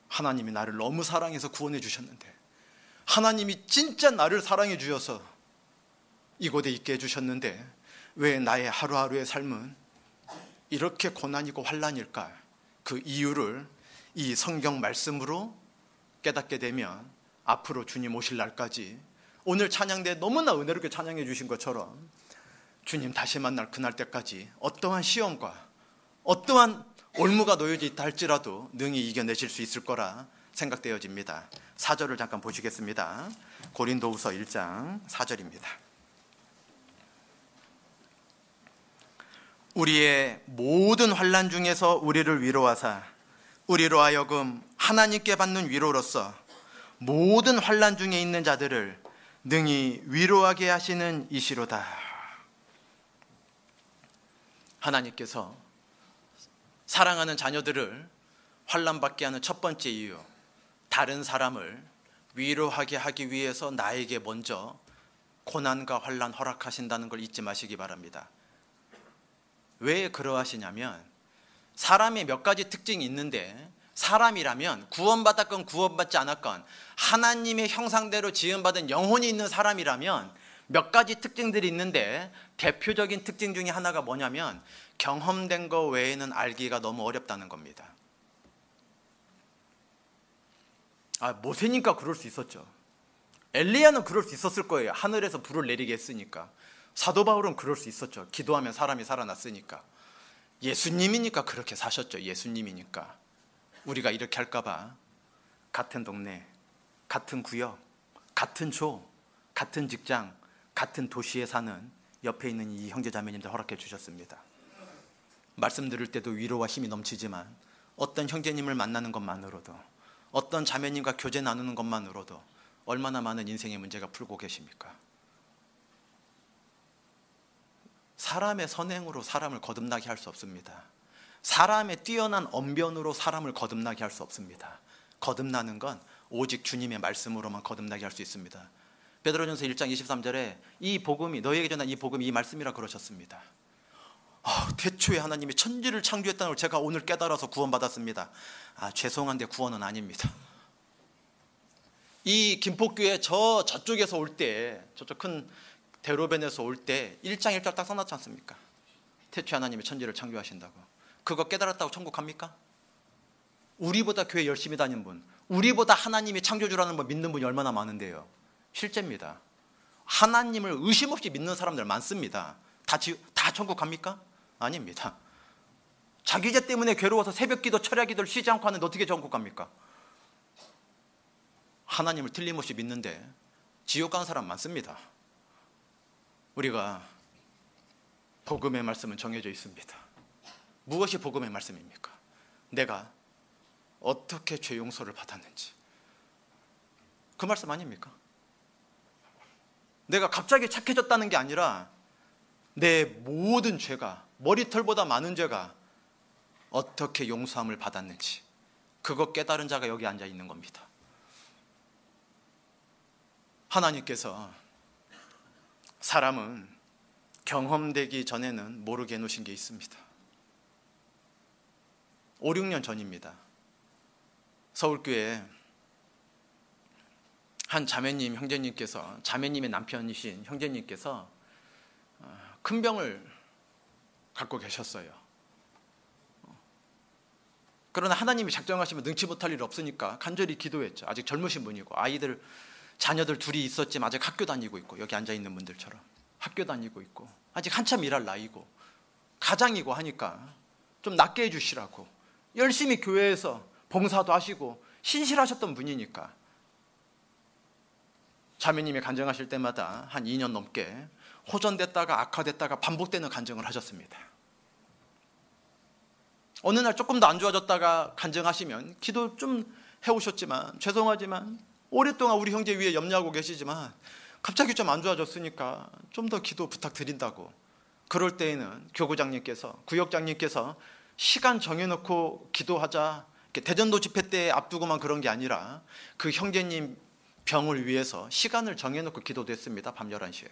Speaker 1: 하나님이 나를 너무 사랑해서 구원해 주셨는데, 하나님이 진짜 나를 사랑해 주셔서 이곳에 있게 해주셨는데 왜 나의 하루하루의 삶은 이렇게 고난이고 환난일까? 그 이유를 이 성경 말씀으로 깨닫게 되면 앞으로 주님 오실 날까지, 오늘 찬양대 너무나 은혜롭게 찬양해 주신 것처럼 주님 다시 만날 그날 때까지 어떠한 시험과 어떠한 올무가 놓여져 있다 할지라도 능히 이겨내실 수 있을 거라 생각되어집니다. 4절을 잠깐 보시겠습니다. 고린도후서 1장 4절입니다. 우리의 모든 환난 중에서 우리를 위로하사 우리로 하여금 하나님께 받는 위로로서 모든 환난 중에 있는 자들을 능히 위로하게 하시는 이시로다. 하나님께서 사랑하는 자녀들을 환난받게 하는 첫 번째 이유, 다른 사람을 위로하게 하기 위해서 나에게 먼저 고난과 환난 허락하신다는 걸 잊지 마시기 바랍니다. 왜 그러하시냐면, 사람의 몇 가지 특징이 있는데, 사람이라면 구원받았건 구원받지 않았건 하나님의 형상대로 지음받은 영혼이 있는 사람이라면 몇 가지 특징들이 있는데, 대표적인 특징 중에 하나가 뭐냐면 경험된 거 외에는 알기가 너무 어렵다는 겁니다. 모세니까 그럴 수 있었죠. 엘리야는 그럴 수 있었을 거예요. 하늘에서 불을 내리게 했으니까. 사도 바울은 그럴 수 있었죠. 기도하면 사람이 살아났으니까. 예수님이니까 그렇게 사셨죠. 예수님이니까. 우리가 이렇게 할까봐 같은 동네, 같은 구역, 같은 조, 같은 직장, 같은 도시에 사는 옆에 있는 이 형제자매님들 허락해 주셨습니다. 말씀 들을 때도 위로와 힘이 넘치지만 어떤 형제님을 만나는 것만으로도, 어떤 자매님과 교제 나누는 것만으로도 얼마나 많은 인생의 문제가 풀고 계십니까? 사람의 선행으로 사람을 거듭나게 할 수 없습니다. 사람의 뛰어난 언변으로 사람을 거듭나게 할 수 없습니다. 거듭나는 건 오직 주님의 말씀으로만 거듭나게 할 수 있습니다. 베드로전서 1장 23절에 이 복음이, 너희에게 전한 이 복음이 이 말씀이라 그러셨습니다. 태초에 하나님이 천지를 창조했다는 걸 제가 오늘 깨달아서 구원받았습니다. 죄송한데 구원은 아닙니다. 이 김포교회 저쪽에서 올 때, 저쪽 큰 대로변에서 올 때 1장 1절 딱 써놨지 않습니까? 태초에 하나님이 천지를 창조하신다고. 그거 깨달았다고 천국 갑니까? 우리보다 교회 열심히 다니는 분, 우리보다 하나님이 창조주라는 분 믿는 분이 얼마나 많은데요. 실제입니다. 하나님을 의심 없이 믿는 사람들 많습니다. 다 천국 갑니까? 아닙니다. 자기 죄 때문에 괴로워서 새벽기도 철야기도를 쉬지 않고 하는데 어떻게 천국 갑니까? 하나님을 틀림없이 믿는데 지옥 가는 사람 많습니다. 우리가 복음의 말씀은 정해져 있습니다. 무엇이 복음의 말씀입니까? 내가 어떻게 죄 용서를 받았는지, 그 말씀 아닙니까? 내가 갑자기 착해졌다는 게 아니라 내 모든 죄가, 머리털보다 많은 죄가 어떻게 용서함을 받았는지, 그거 깨달은 자가 여기 앉아 있는 겁니다. 하나님께서 사람은 경험되기 전에는 모르게 해놓으신 게 있습니다. 5, 6년 전입니다. 서울교회에 한 자매님, 형제님께서, 자매님의 남편이신 형제님께서 큰 병을 갖고 계셨어요. 그러나 하나님이 작정하시면 능치 못할 일 없으니까 간절히 기도했죠. 아직 젊으신 분이고 자녀들 둘이 있었지만 아직 학교 다니고 있고, 여기 앉아있는 분들처럼 학교 다니고 있고 아직 한참 일할 나이고 가장이고 하니까 좀 낫게 해주시라고 열심히 교회에서 봉사도 하시고 신실하셨던 분이니까 자매님이 간증하실 때마다 한 2년 넘게 호전됐다가 악화됐다가 반복되는 간증을 하셨습니다. 어느 날 조금 더 안 좋아졌다가 간증하시면 기도 좀 해오셨지만, 죄송하지만 오랫동안 우리 형제 위에 염려하고 계시지만 갑자기 좀 안 좋아졌으니까 좀 더 기도 부탁드린다고. 그럴 때에는 교구장님께서, 구역장님께서 시간 정해놓고 기도하자. 대전도 집회 때 앞두고만 그런 게 아니라 그 형제님 병을 위해서 시간을 정해놓고 기도도 했습니다. 밤 11시에.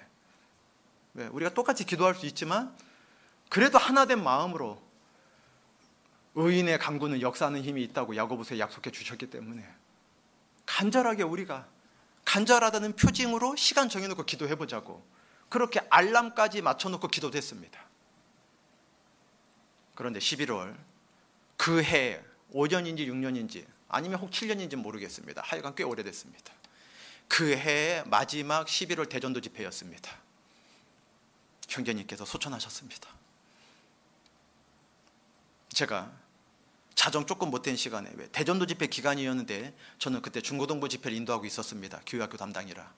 Speaker 1: 우리가 똑같이 기도할 수 있지만 그래도 하나된 마음으로, 의인의 간구는 역사하는 힘이 있다고 야고보서에 약속해 주셨기 때문에 간절하게 우리가 간절하다는 표징으로 시간 정해놓고 기도해보자고, 그렇게 알람까지 맞춰놓고 기도도 했습니다. 그런데 11월 그 해 5년인지 6년인지 아니면 혹 7년인지 모르겠습니다. 하여간 꽤 오래됐습니다. 그 해의 마지막 11월 대전도 집회였습니다. 형제님께서 소천하셨습니다. 제가 자정 조금 못된 시간에, 대전도 집회 기간이었는데 저는 그때 중고등부 집회를 인도하고 있었습니다. 교회학교 담당이라.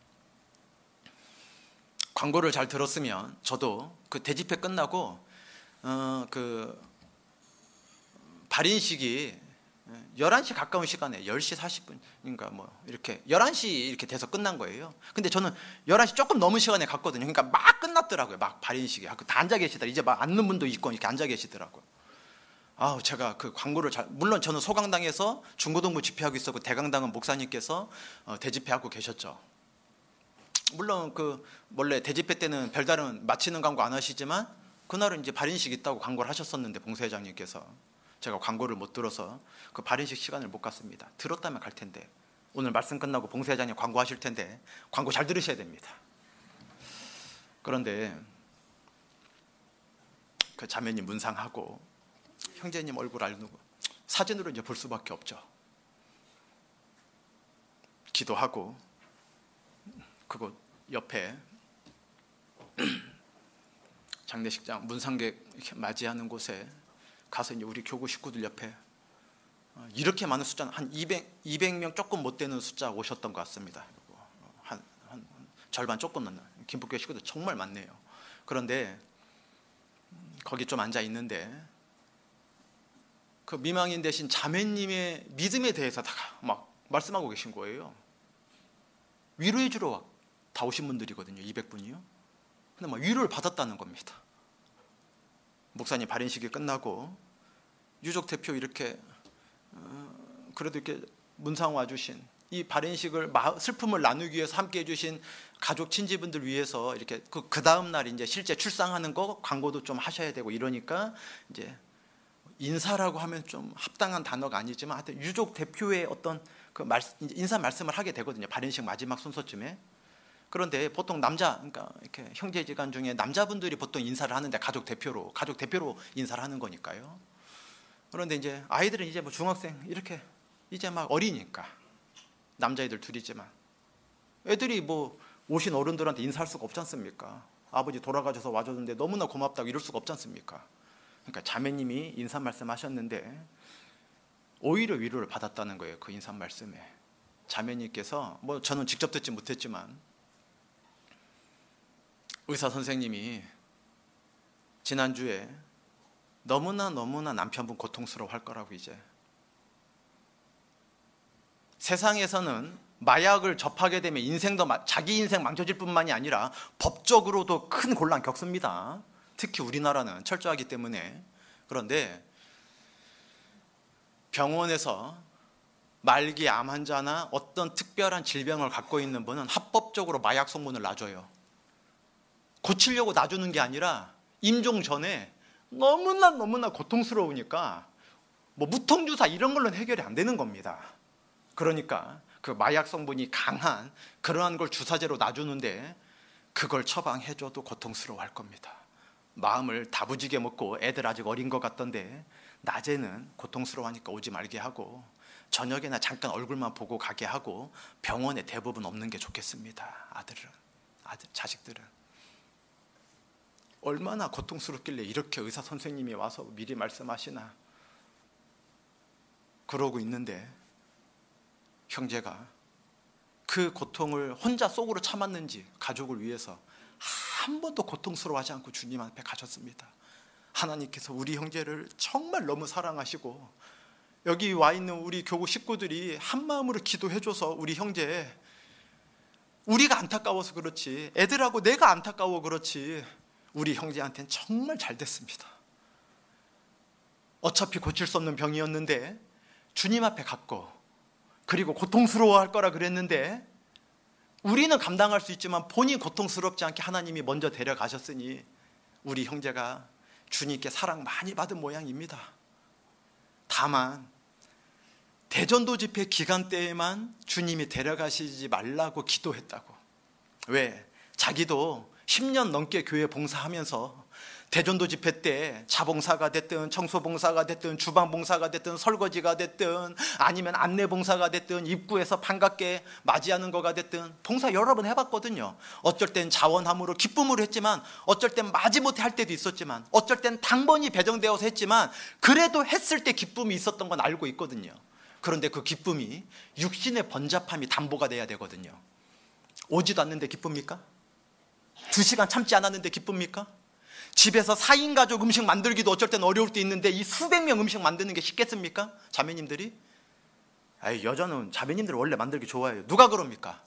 Speaker 1: 광고를 잘 들었으면 저도 그 대집회 끝나고 그 발인식이 11시 가까운 시간에 10시 40분인가 뭐 이렇게 11시 이렇게 돼서 끝난 거예요. 근데 저는 11시 조금 넘은 시간에 갔거든요. 그러니까 막 끝났더라고요. 막 발인식이. 다 앉아 계시더라. 이제 막 앉는 분도 있고 이렇게 앉아 계시더라고요. 제가 그 광고를 물론 저는 소강당에서 중고등부 집회하고 있었고 대강당은 목사님께서 대집회하고 계셨죠. 물론 그 원래 대집회 때는 별다른 마치는 광고 안 하시지만 그날은 이제 발인식 있다고 광고를 하셨었는데 봉사회장님께서 제가 광고를 못 들어서 그 발인식 시간을 못 갔습니다. 들었다면 갈 텐데 오늘 말씀 끝나고 봉사회장님 광고하실 텐데 광고 잘 들으셔야 됩니다. 그런데 그 자매님 문상하고 형제님 얼굴 알고 사진으로 이제 볼 수밖에 없죠. 기도하고 그곳 옆에 장례식장 문상객 이렇게 맞이하는 곳에 가서 이제 우리 교구 식구들 옆에 이렇게 많은 숫자는 한 200명 조금 못 되는 숫자 오셨던 것 같습니다. 한 절반 조금 넘는 김포교회 식구들 정말 많네요. 그런데 거기 좀 앉아 있는데 그 미망인 대신 자매님의 믿음에 대해서 다 막 말씀하고 계신 거예요. 위로해 주러 다 오신 분들이거든요. 200분이요. 근데 막 위로를 받았다는 겁니다. 목사님 발인식이 끝나고 유족 대표 이렇게 그래도 이렇게 문상 와주신 이 발인식을 슬픔을 나누기 위해서 함께 해주신 가족 친지분들 위해서 이렇게 그 다음 날 이제 실제 출상하는 거 광고도 좀 하셔야 되고 이러니까 이제 인사라고 하면 좀 합당한 단어가 아니지만 하여튼 유족 대표의 어떤 그 인사 말씀을 하게 되거든요. 발인식 마지막 순서쯤에. 그런데 보통 그러니까 이렇게 형제지간 중에 남자분들이 보통 인사를 하는데 가족 대표로 인사를 하는 거니까요. 그런데 이제 아이들은 이제 뭐 중학생 이렇게 이제 막 어리니까 남자애들 둘이지만 애들이 뭐 오신 어른들한테 인사할 수가 없지 않습니까? 아버지 돌아가셔서 와줬는데 너무나 고맙다고 이럴 수가 없지 않습니까? 그러니까 자매님이 인사 말씀하셨는데 오히려 위로를 받았다는 거예요. 그 인사 말씀에 자매님께서 뭐 저는 직접 듣지 못했지만 의사 선생님이 지난주에 너무나 남편분 고통스러워할 거라고 이제 세상에서는 마약을 접하게 되면 자기 인생 망쳐질 뿐만이 아니라 법적으로도 큰 곤란 겪습니다. 특히 우리나라는 철저하기 때문에. 그런데 병원에서 말기 암 환자나 어떤 특별한 질병을 갖고 있는 분은 합법적으로 마약 성분을 놔줘요. 고치려고 놔주는 게 아니라 임종 전에 너무나 고통스러우니까 뭐 무통주사 이런 걸로는 해결이 안 되는 겁니다. 그러니까 그 마약 성분이 강한 그러한 걸 주사제로 놔주는데 그걸 처방해줘도 고통스러워할 겁니다. 마음을 다부지게 먹고 애들 아직 어린 것 같던데 낮에는 고통스러워하니까 오지 말게 하고 저녁에나 잠깐 얼굴만 보고 가게 하고 병원에 대부분 없는 게 좋겠습니다. 자식들은 얼마나 고통스럽길래 이렇게 의사 선생님이 와서 미리 말씀하시나 그러고 있는데 형제가 그 고통을 혼자 속으로 참았는지 가족을 위해서 한 번도 고통스러워하지 않고 주님 앞에 가셨습니다. 하나님께서 우리 형제를 정말 너무 사랑하시고 여기 와 있는 우리 교구 식구들이 한 마음으로 기도해줘서 우리 형제 우리가 안타까워서 그렇지, 애들하고 내가 안타까워 그렇지, 우리 형제한테는 정말 잘 됐습니다. 어차피 고칠 수 없는 병이었는데 주님 앞에 갔고, 그리고 고통스러워할 거라 그랬는데 우리는 감당할 수 있지만 본인이 고통스럽지 않게 하나님이 먼저 데려가셨으니 우리 형제가 주님께 사랑 많이 받은 모양입니다. 다만 대전도 집회 기간 때에만 주님이 데려가시지 말라고 기도했다고. 왜? 자기도 10년 넘게 교회 봉사하면서 대전도 집회 때 자봉사가 됐든 청소봉사가 됐든 주방봉사가 됐든 설거지가 됐든 아니면 안내봉사가 됐든 입구에서 반갑게 맞이하는 거가 됐든 봉사 여러 번 해봤거든요. 어쩔 땐 자원함으로 기쁨으로 했지만, 어쩔 땐 마지못해 할 때도 있었지만, 어쩔 땐 당번이 배정되어서 했지만, 그래도 했을 때 기쁨이 있었던 건 알고 있거든요. 그런데 그 기쁨이 육신의 번잡함이 담보가 돼야 되거든요. 오지도 않는데 기쁩니까? 2시간 참지 않았는데 기쁩니까? 집에서 4인 가족 음식 만들기도 어쩔 땐 어려울 때 있는데 이 수백 명 음식 만드는 게 쉽겠습니까? 자매님들이? 여자는 자매님들 원래 만들기 좋아해요. 누가 그럽니까?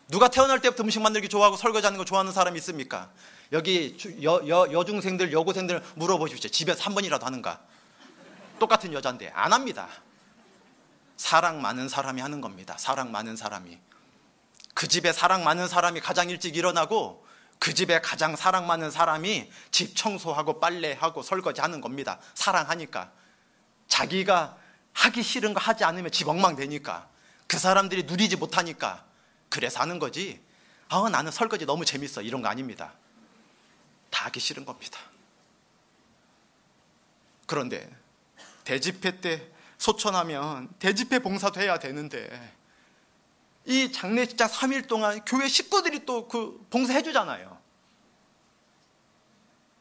Speaker 1: 누가 태어날 때부터 음식 만들기 좋아하고 설거지하는 거 좋아하는 사람이 있습니까? 여기 여중생들, 여고생들 물어보십시오. 집에서 한 번이라도 하는가? 똑같은 여자인데 안 합니다. 사랑 많은 사람이 하는 겁니다. 사랑 많은 사람이. 그 집에 사랑 많은 사람이 가장 일찍 일어나고, 그 집에 가장 사랑 많은 사람이 집 청소하고 빨래하고 설거지하는 겁니다. 사랑하니까. 자기가 하기 싫은 거 하지 않으면 집 엉망되니까. 그 사람들이 누리지 못하니까. 그래서 하는 거지. 나는 설거지 너무 재밌어, 이런 거 아닙니다. 다 하기 싫은 겁니다. 그런데 대집회 때 소천하면 대집회 봉사도 해야 되는데, 이 장례식장 3일 동안 교회 식구들이 또 그 봉사해 주잖아요.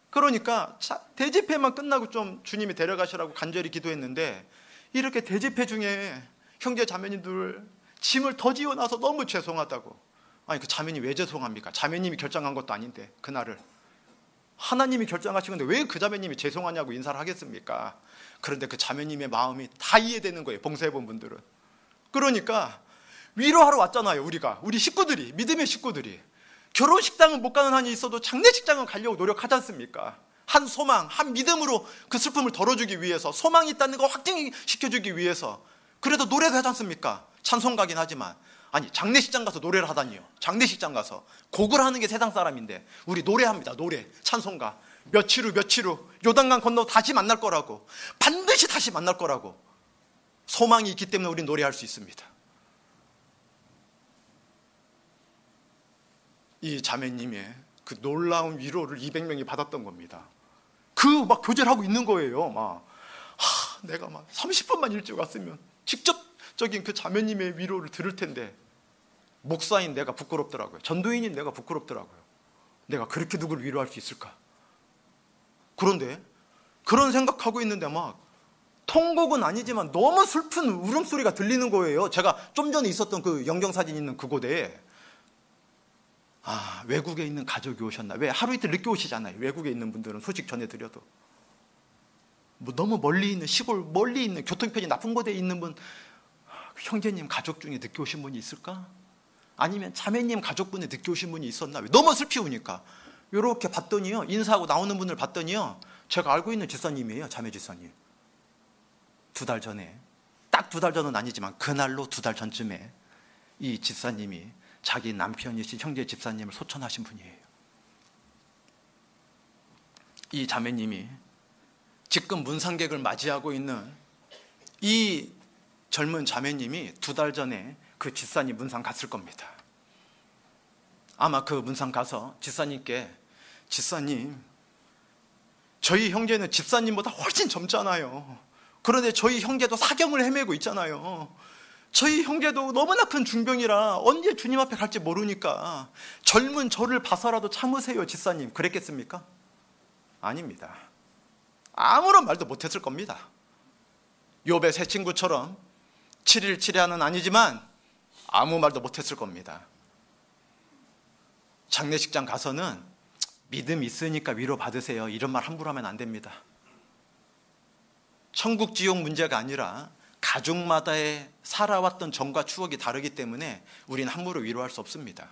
Speaker 1: 그러니까 대집회만 끝나고 좀 주님이 데려가시라고 간절히 기도했는데, 이렇게 대집회 중에 형제 자매님들 짐을 더 지어놔서 너무 죄송하다고. 아니, 그 자매님 왜 죄송합니까? 자매님이 결정한 것도 아닌데, 그날을 하나님이 결정하신 건데 왜 그 자매님이 죄송하냐고 인사를 하겠습니까? 그런데 그 자매님의 마음이 다 이해되는 거예요, 봉사해본 분들은. 그러니까 위로하러 왔잖아요. 우리 식구들이, 믿음의 식구들이. 결혼식장은 못 가는 한이 있어도 장례식장은 가려고 노력하지 않습니까? 한 소망, 한 믿음으로 그 슬픔을 덜어주기 위해서, 소망이 있다는 거 확증시켜주기 위해서. 그래도 노래도 하지 않습니까? 찬송가긴 하지만. 아니, 장례식장 가서 노래를 하다니요. 장례식장 가서 곡을 하는 게 세상 사람인데 우리 노래합니다. 노래, 찬송가. 며칠 후 요단강 건너 다시 만날 거라고, 반드시 다시 만날 거라고 소망이 있기 때문에 우리는 노래할 수 있습니다. 이 자매님의 그 놀라운 위로를 200명이 받았던 겁니다. 막 교제를 하고 있는 거예요. 내가 30분만 일찍 왔으면 직접적인 그 자매님의 위로를 들을 텐데, 목사인 내가 부끄럽더라고요. 전도인인 내가 부끄럽더라고요. 내가 그렇게 누구를 위로할 수 있을까? 그런데 그런 생각하고 있는데 통곡은 아니지만 너무 슬픈 울음소리가 들리는 거예요. 제가 좀 전에 있었던 그 영정사진 있는 그곳에 외국에 있는 가족이 오셨나? 왜 하루 이틀 늦게 오시잖아요. 외국에 있는 분들은 소식 전해드려도. 너무 멀리 있는, 시골 멀리 있는, 교통편이 나쁜 곳에 있는 분, 형제님 가족 중에 늦게 오신 분이 있을까? 아니면 자매님 가족분에 늦게 오신 분이 있었나? 너무 슬피우니까. 이렇게 봤더니요, 인사하고 나오는 분을 봤더니요, 제가 알고 있는 집사님이에요. 자매 집사님. 2달 전에, 딱 2달 전은 아니지만 그날로 2달 전쯤에 이 집사님이 자기 남편이신 형제 집사님을 소천하신 분이에요. 이 자매님이 지금 문상객을 맞이하고 있는 이 젊은 자매님이 2달 전에 그 집사님 문상 갔을 겁니다. 아마 그 문상 가서 집사님께, 집사님, 저희 형제는 집사님보다 훨씬 젊잖아요. 그런데 저희 형제도 사경을 헤매고 있잖아요. 저희 형제도 너무나 큰 중병이라 언제 주님 앞에 갈지 모르니까 젊은 저를 봐서라도 참으세요, 집사님. 그랬겠습니까? 아닙니다. 아무런 말도 못했을 겁니다. 욥의 세 친구처럼 7일 7야는 아니지만 아무 말도 못했을 겁니다. 장례식장 가서는 믿음 있으니까 위로 받으세요, 이런 말 함부로 하면 안 됩니다. 천국 지옥 문제가 아니라 가족마다의 살아왔던 정과 추억이 다르기 때문에 우리는 함부로 위로할 수 없습니다.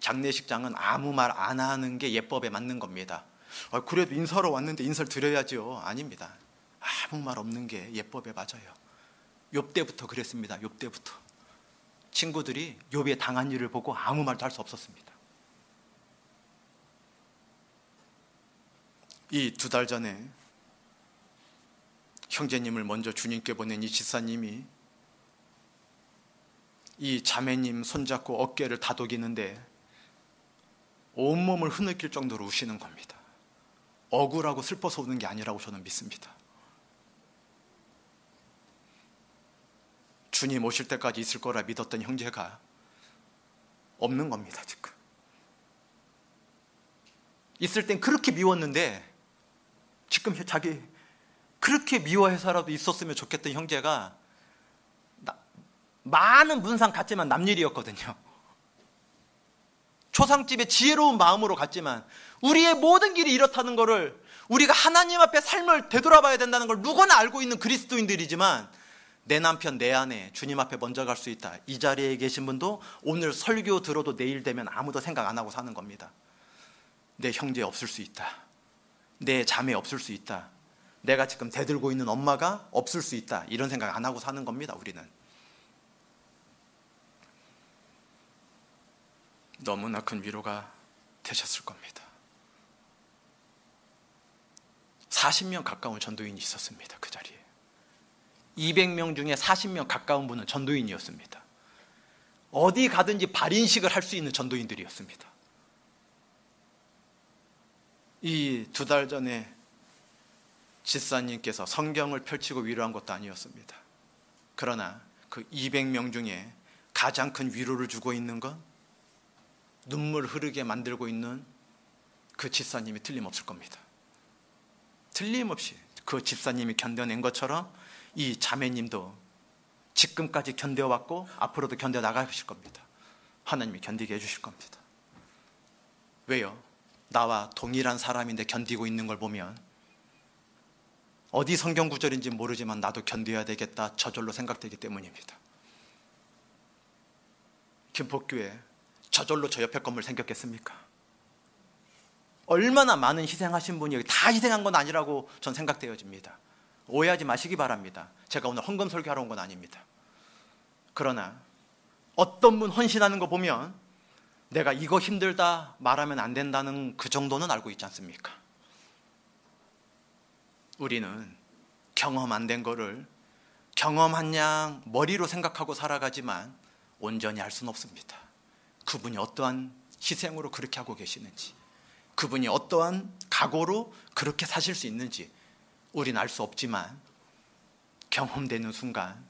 Speaker 1: 장례식장은 아무 말 안 하는 게 예법에 맞는 겁니다. 그래도 인사하러 왔는데 인사를 드려야죠. 아닙니다. 아무 말 없는 게 예법에 맞아요. 욥때부터 그랬습니다. 욥때부터 친구들이 욥의 당한 일을 보고 아무 말도 할 수 없었습니다. 이 2달 전에 형제님을 먼저 주님께 보낸 이 집사님이 이 자매님 손잡고 어깨를 다독이는데 온몸을 흐느낄 정도로 우시는 겁니다. 억울하고 슬퍼서 우는 게 아니라고 저는 믿습니다. 주님 오실 때까지 있을 거라 믿었던 형제가 없는 겁니다. 지금 있을 땐 그렇게 미웠는데 지금 자기 그렇게 미워해서라도 있었으면 좋겠던 형제가 많은 문상 갔지만 남일이었거든요. 초상집에 지혜로운 마음으로 갔지만 우리의 모든 길이 이렇다는 것을, 우리가 하나님 앞에 삶을 되돌아봐야 된다는 걸 누구나 알고 있는 그리스도인들이지만 내 남편, 내 아내 주님 앞에 먼저 갈 수 있다. 이 자리에 계신 분도 오늘 설교 들어도 내일 되면 아무도 생각 안 하고 사는 겁니다. 내 형제 없을 수 있다. 내 자매 없을 수 있다. 내가 지금 대들고 있는 엄마가 없을 수 있다. 이런 생각 안 하고 사는 겁니다. 우리는. 너무나 큰 위로가 되셨을 겁니다. 40명 가까운 전도인이 있었습니다. 그 자리에 200명 중에 40명 가까운 분은 전도인이었습니다. 어디 가든지 발인식을 할 수 있는 전도인들이었습니다. 이 2달 전에 집사님께서 성경을 펼치고 위로한 것도 아니었습니다. 그러나 그 200명 중에 가장 큰 위로를 주고 있는 건 눈물 흐르게 만들고 있는 그 집사님이 틀림없을 겁니다. 틀림없이 그 집사님이 견뎌낸 것처럼 이 자매님도 지금까지 견뎌왔고 앞으로도 견뎌나가실 겁니다. 하나님이 견디게 해주실 겁니다. 왜요? 나와 동일한 사람인데 견디고 있는 걸 보면 어디 성경 구절인지 모르지만 나도 견뎌야 되겠다, 저절로 생각되기 때문입니다. 김포교회 저절로 저 옆에 건물 생겼겠습니까? 얼마나 많은 희생하신 분이, 다 희생한 건 아니라고 전 생각되어집니다. 오해하지 마시기 바랍니다. 제가 오늘 헌금 설교하러 온 건 아닙니다. 그러나 어떤 분 헌신하는 거 보면 내가 이거 힘들다 말하면 안 된다는 그 정도는 알고 있지 않습니까? 우리는 경험 안 된 거를 경험한 양 머리로 생각하고 살아가지만 온전히 알 수는 없습니다. 그분이 어떠한 희생으로 그렇게 하고 계시는지, 그분이 어떠한 각오로 그렇게 사실 수 있는지 우린 알 수 없지만 경험되는 순간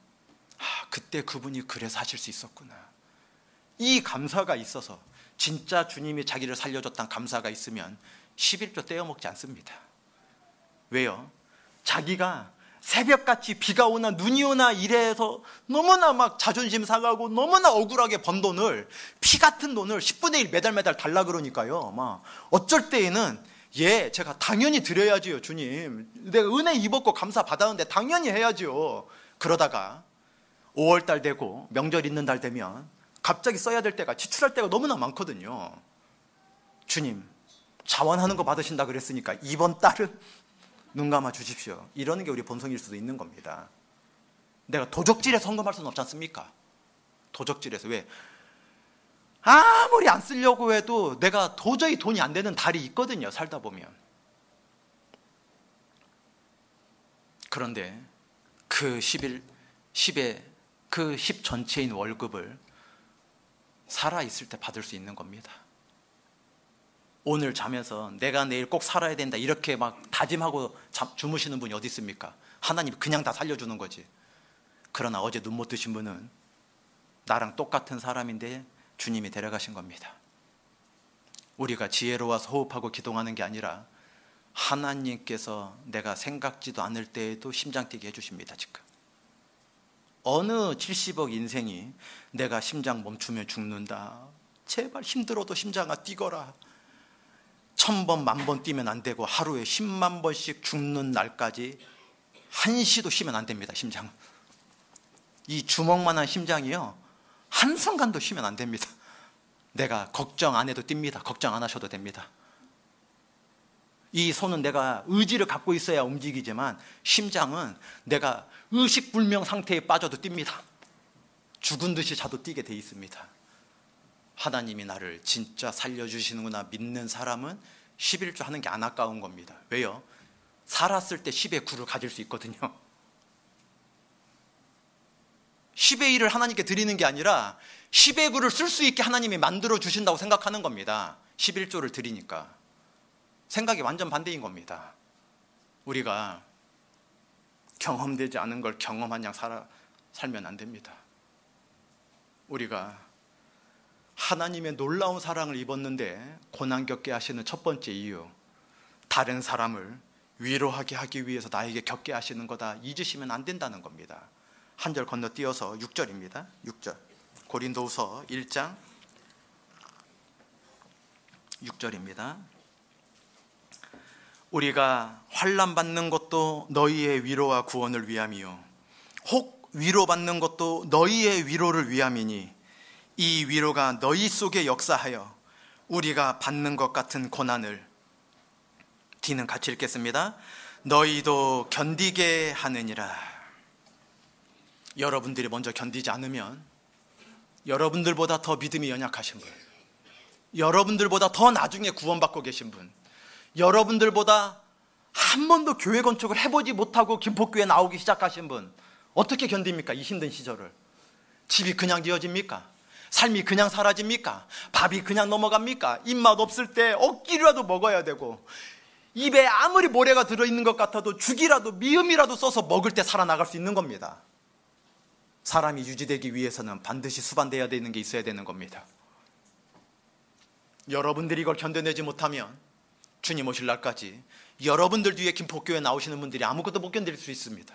Speaker 1: 그때 그분이 그래 사실 수 있었구나, 이 감사가 있어서, 진짜 주님이 자기를 살려줬다는 감사가 있으면 11조 떼어먹지 않습니다. 왜요? 자기가 새벽같이 비가 오나 눈이 오나 이래서 너무나 막 자존심 상하고 너무나 억울하게 번 돈을, 피 같은 돈을 10분의 1 매달 달라 그러니까요. 막 어쩔 때에는 제가 당연히 드려야지요. 주님, 내가 은혜 입었고 감사 받았는데 당연히 해야지요. 그러다가 5월달 되고 명절 있는 달 되면 갑자기 써야 될 때가, 지출할 때가 너무나 많거든요. 주님, 자원하는 거 받으신다 그랬으니까 이번 달은 눈 감아 주십시오. 이러는 게 우리 본성일 수도 있는 겁니다. 내가 도적질해서 헌금할 수는 없지 않습니까? 도적질해서. 왜? 아무리 안 쓰려고 해도 내가 도저히 돈이 안 되는 달이 있거든요. 살다 보면. 그런데 그 10의 그 10 전체인 월급을 살아있을 때 받을 수 있는 겁니다. 오늘 자면서 내가 내일 꼭 살아야 된다 이렇게 막 다짐하고 주무시는 분이 어디 있습니까? 하나님이 그냥 다 살려주는 거지. 그러나 어제 눈 못 뜨신 분은 나랑 똑같은 사람인데 주님이 데려가신 겁니다. 우리가 지혜로워서 호흡하고 기도하는 게 아니라 하나님께서 내가 생각지도 않을 때에도 심장 뛰게 해주십니다. 지금 어느 70억 인생이 내가 심장 멈추면 죽는다, 제발 힘들어도 심장아 뛰거라, 1000번, 10,000번 뛰면 안 되고 하루에 10만 번씩 죽는 날까지 한시도 쉬면 안 됩니다. 심장은, 이 주먹만한 심장이요 한순간도 쉬면 안 됩니다. 내가 걱정 안 해도 뜁니다. 걱정 안 하셔도 됩니다. 이 손은 내가 의지를 갖고 있어야 움직이지만 심장은 내가 의식불명 상태에 빠져도 뜁니다. 죽은 듯이 자도 뛰게 돼 있습니다. 하나님이 나를 진짜 살려주시는구나 믿는 사람은 11조 하는 게 안 아까운 겁니다. 왜요? 살았을 때 10의 9를 가질 수 있거든요. 10의 1을 하나님께 드리는 게 아니라 10의 9를 쓸 수 있게 하나님이 만들어 주신다고 생각하는 겁니다. 11조를 드리니까. 생각이 완전 반대인 겁니다. 우리가 경험되지 않은 걸 경험한 양 살면 안 됩니다. 우리가 하나님의 놀라운 사랑을 입었는데 고난 겪게 하시는 첫 번째 이유, 다른 사람을 위로하게 하기 위해서 나에게 겪게 하시는 거다 잊으시면 안 된다는 겁니다. 한 절 건너뛰어서 6절입니다. 6절 고린도후서 1장 6절입니다. 우리가 환난 받는 것도 너희의 위로와 구원을 위함이요 혹 위로받는 것도 너희의 위로를 위함이니 이 위로가 너희 속에 역사하여 우리가 받는 것 같은 고난을, 뒤는 같이 읽겠습니다. 너희도 견디게 하느니라. 여러분들이 먼저 견디지 않으면 여러분들보다 더 믿음이 연약하신 분, 여러분들보다 더 나중에 구원받고 계신 분, 여러분들보다 한 번도 교회 건축을 해보지 못하고 김포교회 나오기 시작하신 분, 어떻게 견딥니까? 이 힘든 시절을. 집이 그냥 지어집니까? 삶이 그냥 사라집니까? 밥이 그냥 넘어갑니까? 입맛 없을 때 억지로라도 먹어야 되고, 입에 아무리 모래가 들어있는 것 같아도 죽이라도 미음이라도 써서 먹을 때 살아나갈 수 있는 겁니다. 사람이 유지되기 위해서는 반드시 수반되어야 되는 게 있어야 되는 겁니다. 여러분들이 이걸 견뎌내지 못하면 주님 오실 날까지 여러분들 뒤에 김포교회 나오시는 분들이 아무것도 못 견딜 수 있습니다.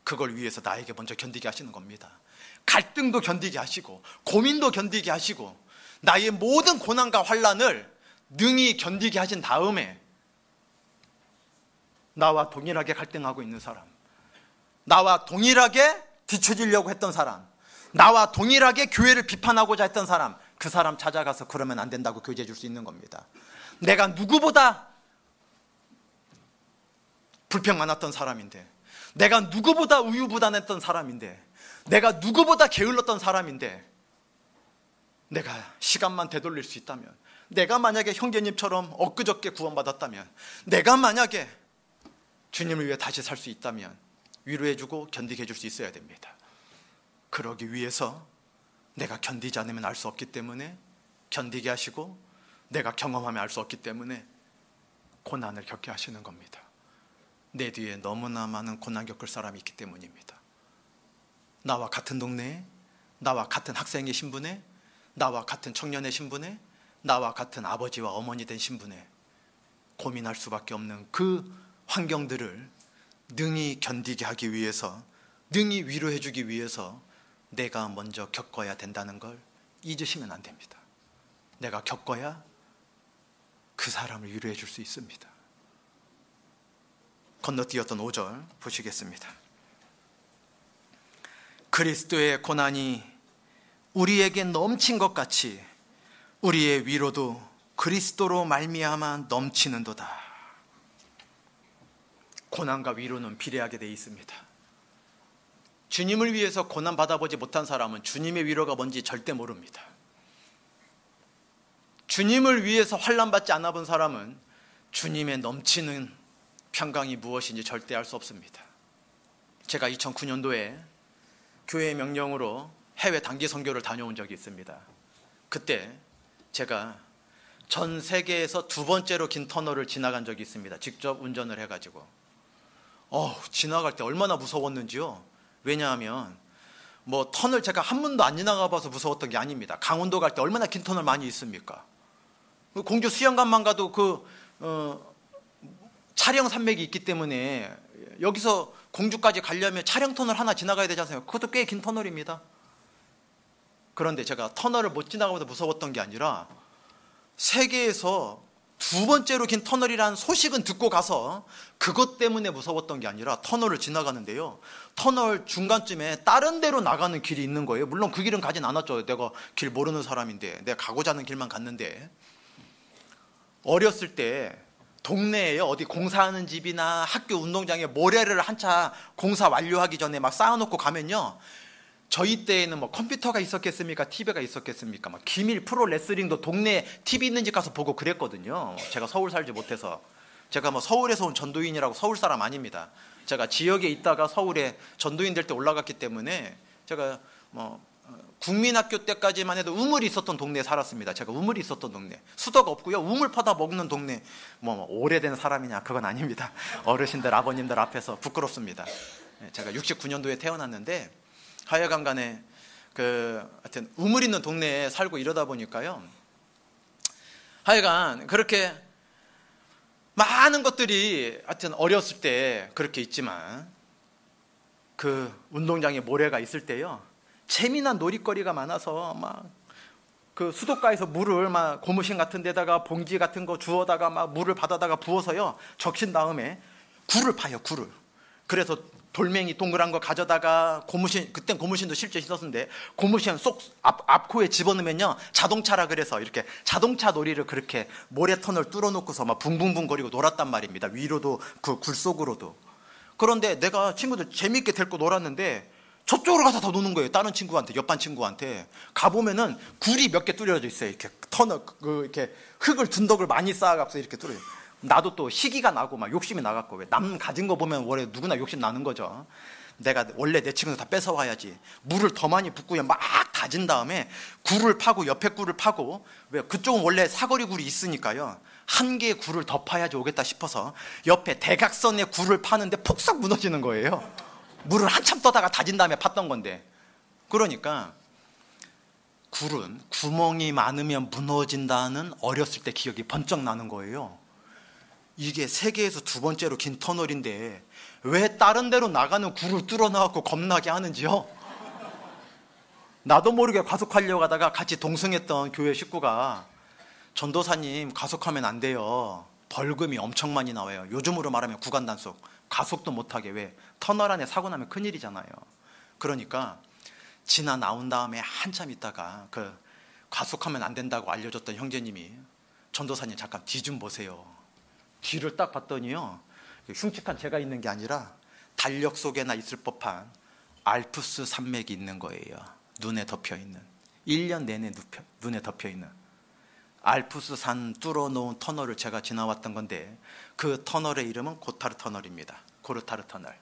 Speaker 1: 그걸 위해서 나에게 먼저 견디게 하시는 겁니다. 갈등도 견디게 하시고 고민도 견디게 하시고 나의 모든 고난과 환난을 능히 견디게 하신 다음에 나와 동일하게 갈등하고 있는 사람, 나와 동일하게 뒤처지려고 했던 사람, 나와 동일하게 교회를 비판하고자 했던 사람, 그 사람 찾아가서 그러면 안 된다고 교제해 줄 수 있는 겁니다. 내가 누구보다 불평 많았던 사람인데, 내가 누구보다 우유부단했던 사람인데, 내가 누구보다 게을렀던 사람인데, 내가 시간만 되돌릴 수 있다면, 내가 만약에 형제님처럼 엊그저께 구원받았다면, 내가 만약에 주님을 위해 다시 살 수 있다면 위로해주고 견디게 해줄 수 있어야 됩니다. 그러기 위해서 내가 견디지 않으면 알 수 없기 때문에 견디게 하시고, 내가 경험하면 알 수 없기 때문에 고난을 겪게 하시는 겁니다. 내 뒤에 너무나 많은 고난 겪을 사람이 있기 때문입니다. 나와 같은 동네에, 나와 같은 학생의 신분에, 나와 같은 청년의 신분에, 나와 같은 아버지와 어머니 된 신분에 고민할 수밖에 없는 그 환경들을 능히 견디게 하기 위해서, 능히 위로해주기 위해서 내가 먼저 겪어야 된다는 걸 잊으시면 안 됩니다. 내가 겪어야 그 사람을 위로해 줄 수 있습니다. 건너뛰었던 5절 보시겠습니다. 그리스도의 고난이 우리에게 넘친 것 같이 우리의 위로도 그리스도로 말미암아 넘치는도다. 고난과 위로는 비례하게 되어 있습니다. 주님을 위해서 고난 받아보지 못한 사람은 주님의 위로가 뭔지 절대 모릅니다. 주님을 위해서 환난 받지 않아 본 사람은 주님의 넘치는 평강이 무엇인지 절대 알 수 없습니다. 제가 2009년도에 교회의 명령으로 해외 단기 선교를 다녀온 적이 있습니다. 그때 제가 전 세계에서 두 번째로 긴 터널을 지나간 적이 있습니다. 직접 운전을 해가지고 지나갈 때 얼마나 무서웠는지요. 왜냐하면 터널 제가 한 번도 안 지나가 봐서 무서웠던 게 아닙니다. 강원도 갈 때 얼마나 긴 터널 많이 있습니까? 공주 수영관만 가도 차량 산맥이 있기 때문에 여기서 공주까지 가려면 차량 터널 하나 지나가야 되지 않습니까? 그것도 꽤 긴 터널입니다. 그런데 제가 터널을 못 지나가면서 무서웠던 게 아니라 세계에서 두 번째로 긴 터널이라는 소식은 듣고 가서 그것 때문에 무서웠던 게 아니라 터널을 지나가는데요, 터널 중간쯤에 다른 데로 나가는 길이 있는 거예요. 물론 그 길은 가진 않았죠. 내가 길 모르는 사람인데, 내가 가고자 하는 길만 갔는데, 어렸을 때 동네에 어디 공사하는 집이나 학교 운동장에 모래를 한차 공사 완료하기 전에 막 쌓아놓고 가면요, 저희 때에는 뭐 컴퓨터가 있었겠습니까? TV가 있었겠습니까? 막 기밀 프로 레슬링도 동네에 TV 있는 집 가서 보고 그랬거든요. 제가 서울 살지 못해서. 제가 뭐 서울에서 온 전도인이라고 서울 사람 아닙니다. 제가 지역에 있다가 서울에 전도인 될 때 올라갔기 때문에, 제가 뭐 국민학교 때까지만 해도 우물이 있었던 동네에 살았습니다. 제가 우물이 있었던 동네, 수도가 없고요, 우물 파다 먹는 동네. 뭐 오래된 사람이냐, 그건 아닙니다. 어르신들 아버님들 앞에서 부끄럽습니다. 제가 69년도에 태어났는데 하여간 간에 하여튼 우물 있는 동네에 살고 이러다 보니까요, 하여간 그렇게 많은 것들이 하여튼 어렸을 때 그렇게 있지만, 그 운동장에 모래가 있을 때요, 재미난 놀이거리가 많아서 막 그 수도가에서 물을 막 고무신 같은 데다가 봉지 같은 거 주워다가 막 물을 받아다가 부어서요, 적신 다음에 굴을 파요, 굴을. 그래서 돌멩이 동그란 거 가져다가 고무신, 그땐 고무신도 실제 있었는데 고무신 쏙 앞코에 집어넣으면요, 자동차라 그래서 이렇게 자동차 놀이를 그렇게 모래터널 뚫어놓고서 막 붕붕붕 거리고 놀았단 말입니다. 위로도 그 굴 속으로도. 그런데 내가 친구들 재미있게 데리고 놀았는데 저쪽으로 가서 더 노는 거예요. 다른 친구한테, 옆반 친구한테. 가보면은 굴이 몇 개 뚫려져 있어요. 이렇게 터널, 이렇게 흙을 둔덕을 많이 쌓아갖고 이렇게 뚫어요. 나도 또 시기가 나고 막 욕심이 나갖고, 왜 남 가진 거 보면 원래 누구나 욕심 나는 거죠. 내가 원래 내 친구들 다 뺏어와야지. 물을 더 많이 붓고 막 다진 다음에 굴을 파고, 옆에 굴을 파고, 왜 그쪽은 원래 사거리 굴이 있으니까요, 한 개의 굴을 더 파야지 오겠다 싶어서 옆에 대각선의 굴을 파는데 폭삭 무너지는 거예요. 물을 한참 떠다가 다진 다음에 팠던 건데. 그러니까 굴은 구멍이 많으면 무너진다는 어렸을 때 기억이 번쩍 나는 거예요. 이게 세계에서 두 번째로 긴 터널인데 왜 다른 데로 나가는 굴을 뚫어놔갖고 겁나게 하는지요? 나도 모르게 과속하려고 하다가 같이 동승했던 교회 식구가, 전도사님 과속하면 안 돼요, 벌금이 엄청 많이 나와요. 요즘으로 말하면 구간단속, 가속도 못하게. 왜? 터널 안에 사고 나면 큰일이잖아요. 그러니까 지나 나온 다음에 한참 있다가 그 과속하면 안 된다고 알려줬던 형제님이, 전도사님 잠깐 뒤 좀 보세요. 뒤를 딱 봤더니요, 흉측한 제가 있는 게 아니라 달력 속에나 있을 법한 알프스 산맥이 있는 거예요. 눈에 덮여있는, 1년 내내 눈에 덮여있는 알프스 산 뚫어놓은 터널을 제가 지나왔던 건데, 그 터널의 이름은 고타르 터널입니다. 고르타르 터널.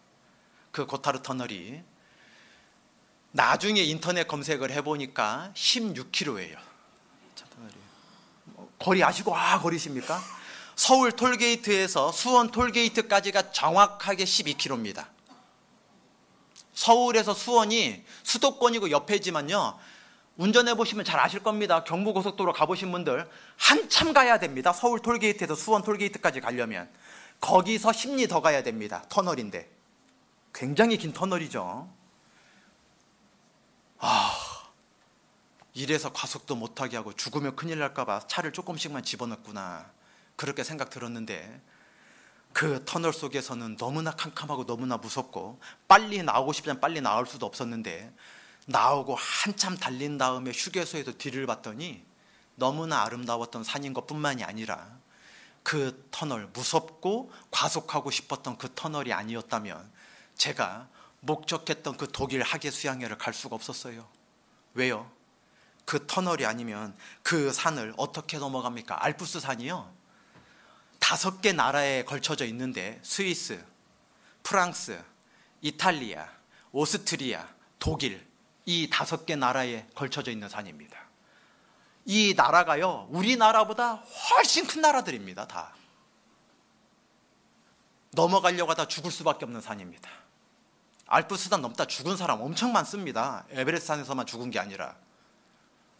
Speaker 1: 그 고타르 터널이 나중에 인터넷 검색을 해보니까 16km예요. 거리 아시고 거리십니까? 서울 톨게이트에서 수원 톨게이트까지가 정확하게 12km입니다. 서울에서 수원이 수도권이고 옆에지만요, 운전해 보시면 잘 아실 겁니다. 경부고속도로 가보신 분들 한참 가야 됩니다. 서울 톨게이트에서 수원 톨게이트까지 가려면 거기서 10리 더 가야 됩니다. 터널인데 굉장히 긴 터널이죠. 이래서 과속도 못하게 하고 죽으면 큰일 날까 봐 차를 조금씩만 집어넣구나, 그렇게 생각 들었는데, 그 터널 속에서는 너무나 캄캄하고 너무나 무섭고, 빨리 나오고 싶지만 빨리 나올 수도 없었는데, 나오고 한참 달린 다음에 휴게소에서 뒤를 봤더니 너무나 아름다웠던 산인 것뿐만이 아니라, 그 터널, 무섭고 과속하고 싶었던 그 터널이 아니었다면 제가 목적했던 그 독일 하계 수양회를 갈 수가 없었어요. 왜요? 그 터널이 아니면 그 산을 어떻게 넘어갑니까? 알프스 산이요, 5개 나라에 걸쳐져 있는데, 스위스, 프랑스, 이탈리아, 오스트리아, 독일, 이 5개 나라에 걸쳐져 있는 산입니다. 이 나라가요, 우리나라보다 훨씬 큰 나라들입니다. 다 넘어가려고 하다 죽을 수밖에 없는 산입니다. 알프스산 넘다 죽은 사람 엄청 많습니다. 에베레스트 산에서만 죽은 게 아니라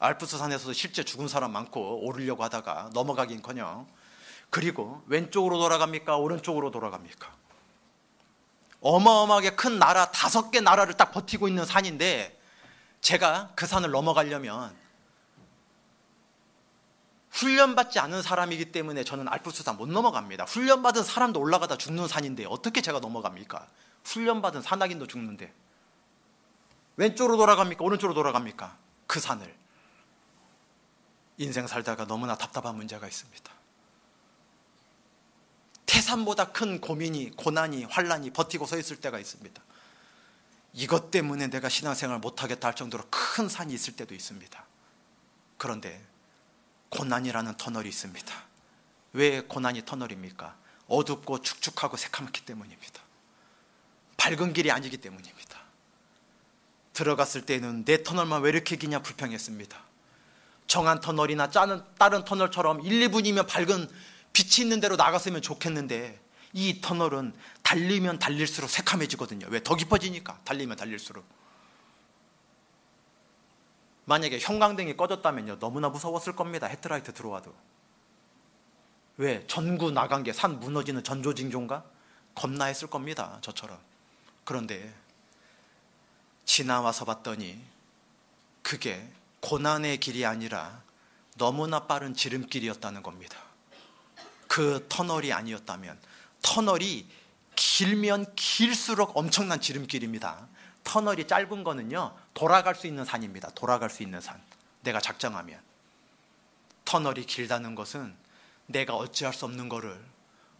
Speaker 1: 알프스 산에서도 실제 죽은 사람 많고, 오르려고 하다가 넘어가긴커녕. 그리고 왼쪽으로 돌아갑니까? 오른쪽으로 돌아갑니까? 어마어마하게 큰 나라, 5개 나라를 딱 버티고 있는 산인데, 제가 그 산을 넘어가려면 훈련받지 않은 사람이기 때문에 저는 알프스산 못 넘어갑니다. 훈련받은 사람도 올라가다 죽는 산인데 어떻게 제가 넘어갑니까? 훈련받은 산악인도 죽는데 왼쪽으로 돌아갑니까? 오른쪽으로 돌아갑니까? 그 산을. 인생 살다가 너무나 답답한 문제가 있습니다. 태산보다 큰 고민이, 고난이, 환난이 버티고 서 있을 때가 있습니다. 이것 때문에 내가 신앙생활 못하겠다 할 정도로 큰 산이 있을 때도 있습니다. 그런데 고난이라는 터널이 있습니다. 왜 고난이 터널입니까? 어둡고 축축하고 새카맣기 때문입니다. 밝은 길이 아니기 때문입니다. 들어갔을 때는 내 터널만 왜 이렇게 기냐 불평했습니다. 정한 터널이나 다른 터널처럼 1, 2분이면 밝은 빛이 있는 대로 나갔으면 좋겠는데 이 터널은 달리면 달릴수록 새카매지거든요. 왜? 더 깊어지니까. 달리면 달릴수록. 만약에 형광등이 꺼졌다면요, 너무나 무서웠을 겁니다. 헤드라이트 들어와도. 왜? 전구 나간 게 산 무너지는 전조징조인가? 겁나 했을 겁니다. 저처럼. 그런데 지나와서 봤더니 그게 고난의 길이 아니라 너무나 빠른 지름길이었다는 겁니다. 그 터널이 아니었다면, 터널이 길면 길수록 엄청난 지름길입니다. 터널이 짧은 거는요, 돌아갈 수 있는 산입니다. 돌아갈 수 있는 산. 내가 작정하면. 터널이 길다는 것은 내가 어찌할 수 없는 거를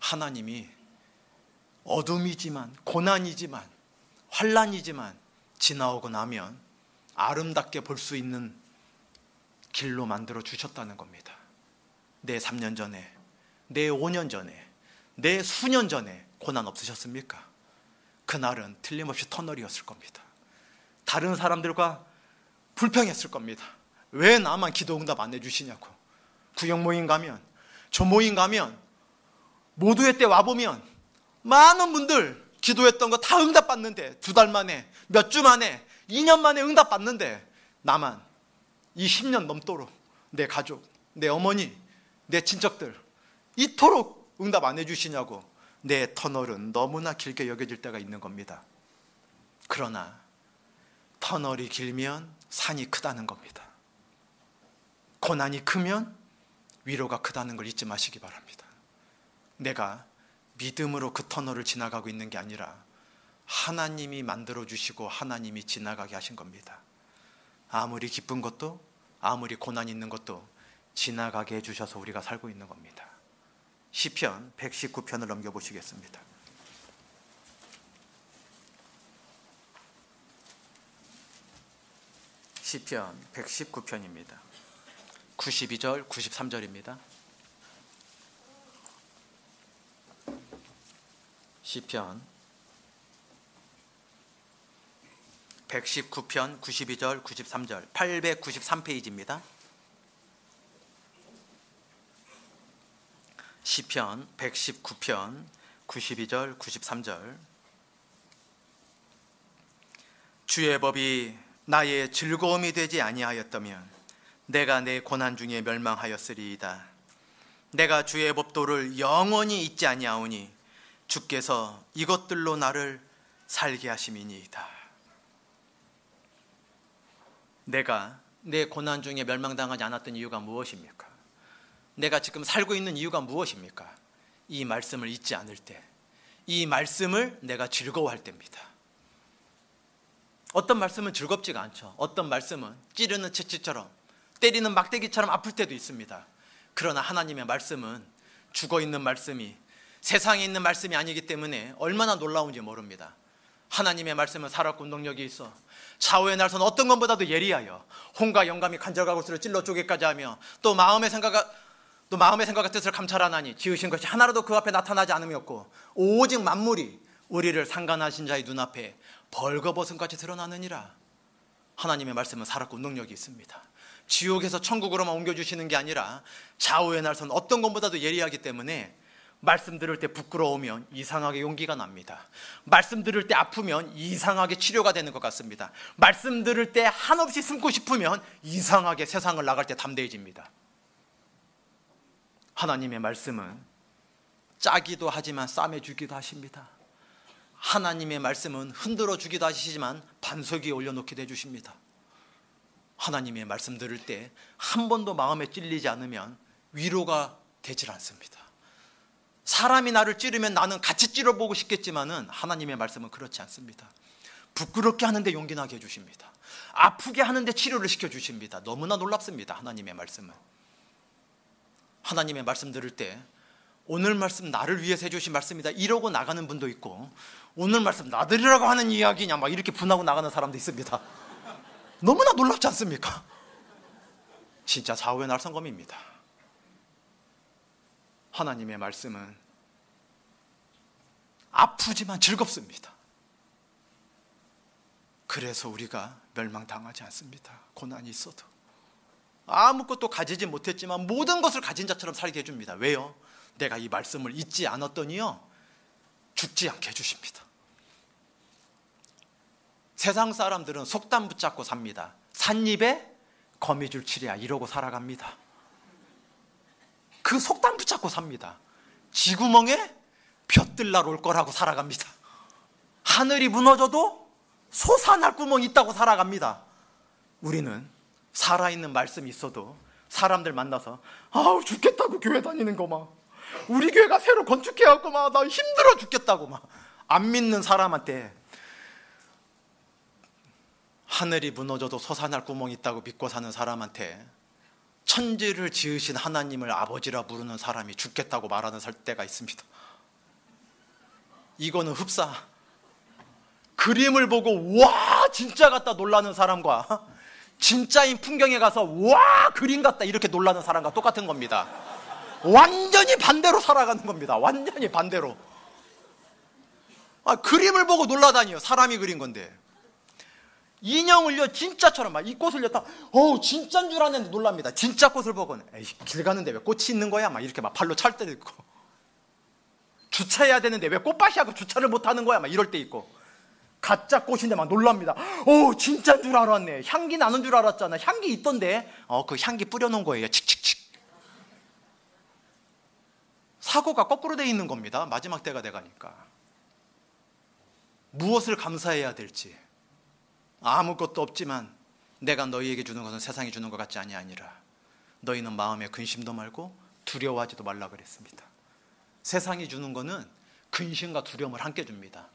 Speaker 1: 하나님이 어둠이지만, 고난이지만, 환난이지만 지나오고 나면 아름답게 볼 수 있는 길로 만들어 주셨다는 겁니다. 내 3년 전에, 내 5년 전에, 내 수년 전에 고난 없으셨습니까? 그날은 틀림없이 터널이었을 겁니다. 다른 사람들과 불평했을 겁니다. 왜 나만 기도 응답 안 해주시냐고. 구역 모임 가면, 저 모임 가면, 모두의 때 와보면 많은 분들 기도했던 거 다 응답 받는데, 2달 만에, 몇 주 만에, 2년 만에 응답 받는데 나만 이 10년 넘도록 내 가족, 내 어머니, 내 친척들 이토록 응답 안 해주시냐고. 내 터널은 너무나 길게 여겨질 때가 있는 겁니다. 그러나 터널이 길면 산이 크다는 겁니다. 고난이 크면 위로가 크다는 걸 잊지 마시기 바랍니다. 내가 믿음으로 그 터널을 지나가고 있는 게 아니라 하나님이 만들어주시고 하나님이 지나가게 하신 겁니다. 아무리 기쁜 것도, 아무리 고난이 있는 것도 지나가게 해주셔서 우리가 살고 있는 겁니다. 시편 119편을 넘겨보시겠습니다. 시편 119편입니다. 92절, 93절입니다. 시편 119편 92절, 93절, 893페이지입니다. 시편 119편 92절, 93절. 주의 법이 나의 즐거움이 되지 아니하였다면 내가 내 고난 중에 멸망하였으리이다. 내가 주의 법도를 영원히 잊지 아니하오니 주께서 이것들로 나를 살게 하심이니이다. 내가 내 고난 중에 멸망당하지 않았던 이유가 무엇입니까? 내가 지금 살고 있는 이유가 무엇입니까? 이 말씀을 잊지 않을 때, 이 말씀을 내가 즐거워할 때입니다. 어떤 말씀은 즐겁지가 않죠. 어떤 말씀은 찌르는 채찍처럼, 때리는 막대기처럼 아플 때도 있습니다. 그러나 하나님의 말씀은 죽어있는 말씀이, 세상에 있는 말씀이 아니기 때문에 얼마나 놀라운지 모릅니다. 하나님의 말씀은 살았고 운동력이 있어 좌우의 날선 어떤 것보다도 예리하여 혼과 영감이 간절하고스를 찔러 쪼개까지 하며 또 마음의 생각과 뜻을 감찰하나니 지으신 것이 하나라도 그 앞에 나타나지 않음이었고 오직 만물이 우리를 상관하신 자의 눈앞에 벌거벗음같이 드러나느니라. 하나님의 말씀은 살았고 운동력이 있습니다. 지옥에서 천국으로만 옮겨주시는 게 아니라 좌우의 날선 어떤 것보다도 예리하기 때문에 말씀 들을 때 부끄러우면 이상하게 용기가 납니다. 말씀 들을 때 아프면 이상하게 치료가 되는 것 같습니다. 말씀 들을 때 한없이 숨고 싶으면 이상하게 세상을 나갈 때 담대해집니다. 하나님의 말씀은 짜기도 하지만 싸매주기도 하십니다. 하나님의 말씀은 흔들어 주기도 하시지만 반석 위에 올려놓기도 해주십니다. 하나님의 말씀 들을 때 한 번도 마음에 찔리지 않으면 위로가 되질 않습니다. 사람이 나를 찌르면 나는 같이 찌러보고 싶겠지만은 하나님의 말씀은 그렇지 않습니다. 부끄럽게 하는데 용기 나게 해주십니다. 아프게 하는데 치료를 시켜주십니다. 너무나 놀랍습니다. 하나님의 말씀은. 하나님의 말씀 들을 때 오늘 말씀 나를 위해서 해주신 말씀이다 이러고 나가는 분도 있고, 오늘 말씀 나들이라고 하는 이야기냐 막 이렇게 분하고 나가는 사람도 있습니다. 너무나 놀랍지 않습니까? 진짜 좌우의 날성검입니다. 하나님의 말씀은 아프지만 즐겁습니다. 그래서 우리가 멸망당하지 않습니다. 고난이 있어도. 아무것도 가지지 못했지만 모든 것을 가진 자처럼 살게 해줍니다. 왜요? 내가 이 말씀을 잊지 않았더니요, 죽지 않게 해주십니다. 세상 사람들은 속담 붙잡고 삽니다. 삿입에 거미줄 치랴 이러고 살아갑니다. 그 속담 붙잡고 삽니다. 쥐구멍에 벼뜰날 올 거라고 살아갑니다. 하늘이 무너져도 솟아날 구멍이 있다고 살아갑니다. 우리는 살아있는 말씀이 있어도 사람들 만나서 아우 죽겠다고 교회 다니는 거 막, 우리 교회가 새로 건축해갖고 막 나 힘들어 죽겠다고 막, 안 믿는 사람한테 하늘이 무너져도 솟아날 구멍이 있다고 믿고 사는 사람한테 천지를 지으신 하나님을 아버지라 부르는 사람이 죽겠다고 말하는 때가 있습니다. 이거는 흡사. 그림을 보고 와 진짜 같다 놀라는 사람과 진짜인 풍경에 가서 와 그림 같다 이렇게 놀라는 사람과 똑같은 겁니다. 완전히 반대로 살아가는 겁니다. 완전히 반대로. 그림을 보고 놀라다니요. 사람이 그린 건데. 인형을요 진짜처럼 막 이 꽃을요 딱 진짜인 줄 아는데 놀랍니다. 진짜 꽃을 보고는 에이 길 가는데 왜 꽃이 있는 거야 막 이렇게 막 발로 찰 때도 있고, 주차해야 되는데 왜 꽃밭이하고 주차를 못하는 거야 막 이럴 때 있고, 가짜 꽃인데 막 놀랍니다. 진짜인 줄 알았네. 향기 나는 줄 알았잖아. 향기 있던데. 그 향기 뿌려놓은 거예요. 칙칙칙. 사고가 거꾸로 돼 있는 겁니다. 마지막 때가 돼가니까. 무엇을 감사해야 될지. 아무것도 없지만 내가 너희에게 주는 것은 세상이 주는 것 같지 아니하니라. 너희는 마음에 근심도 말고 두려워하지도 말라 그랬습니다. 세상이 주는 것은 근심과 두려움을 함께 줍니다.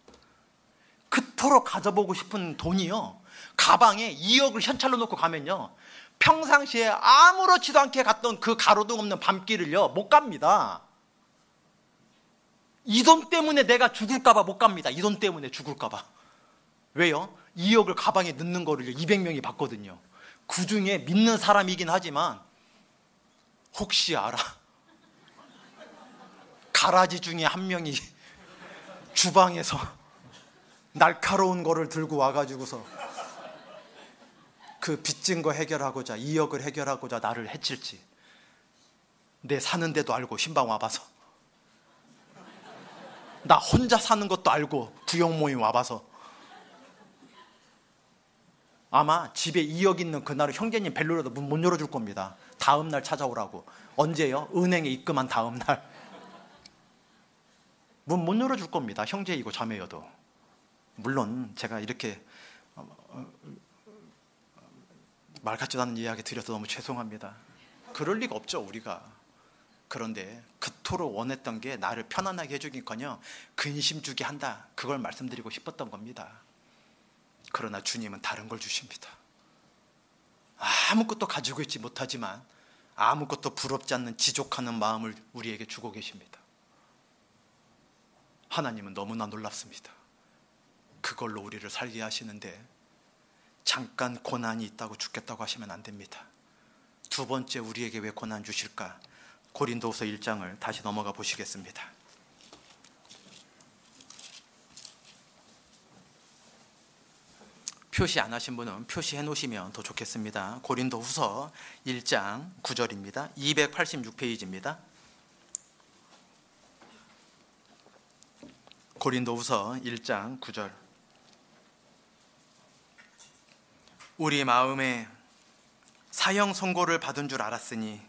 Speaker 1: 그토록 가져보고 싶은 돈이요, 가방에 2억을 현찰로 놓고 가면요, 평상시에 아무렇지도 않게 갔던 그 가로등 없는 밤길을요 못 갑니다. 이 돈 때문에 내가 죽을까 봐 못 갑니다. 이 돈 때문에 죽을까 봐. 왜요? 2억을 가방에 넣는 거를 200명이 봤거든요. 그 중에 믿는 사람이긴 하지만 혹시 알아, 가라지 중에 한 명이 주방에서 날카로운 거를 들고 와가지고서 그 빚진 거 해결하고자, 2억을 해결하고자 나를 해칠지. 내 사는데도 알고 신방 와봐서, 나 혼자 사는 것도 알고 부용 모임 와봐서, 아마 집에 2억 있는 그날은 형제님 벨로라도 문 못 열어줄 겁니다. 다음 날 찾아오라고. 언제요? 은행에 입금한 다음 날. 문 못 열어줄 겁니다. 형제이고 자매여도. 물론 제가 이렇게 말 같지도 않은 이야기 드려서 너무 죄송합니다. 그럴 리가 없죠, 우리가. 그런데 그토록 원했던 게 나를 편안하게 해주기커녕 근심 주게 한다, 그걸 말씀드리고 싶었던 겁니다. 그러나 주님은 다른 걸 주십니다. 아무것도 가지고 있지 못하지만 아무것도 부럽지 않는 지족하는 마음을 우리에게 주고 계십니다. 하나님은 너무나 놀랍습니다. 그걸로 우리를 살게 하시는데 잠깐 고난이 있다고 죽겠다고 하시면 안 됩니다. 두 번째, 우리에게 왜 고난 주실까? 고린도후서 1장을 다시 넘어가 보시겠습니다. 표시 안 하신 분은 표시해 놓으시면 더 좋겠습니다. 고린도후서 1장 9절입니다. 286페이지입니다. 고린도후서 1장 9절. 우리 마음에 사형 선고를 받은 줄 알았으니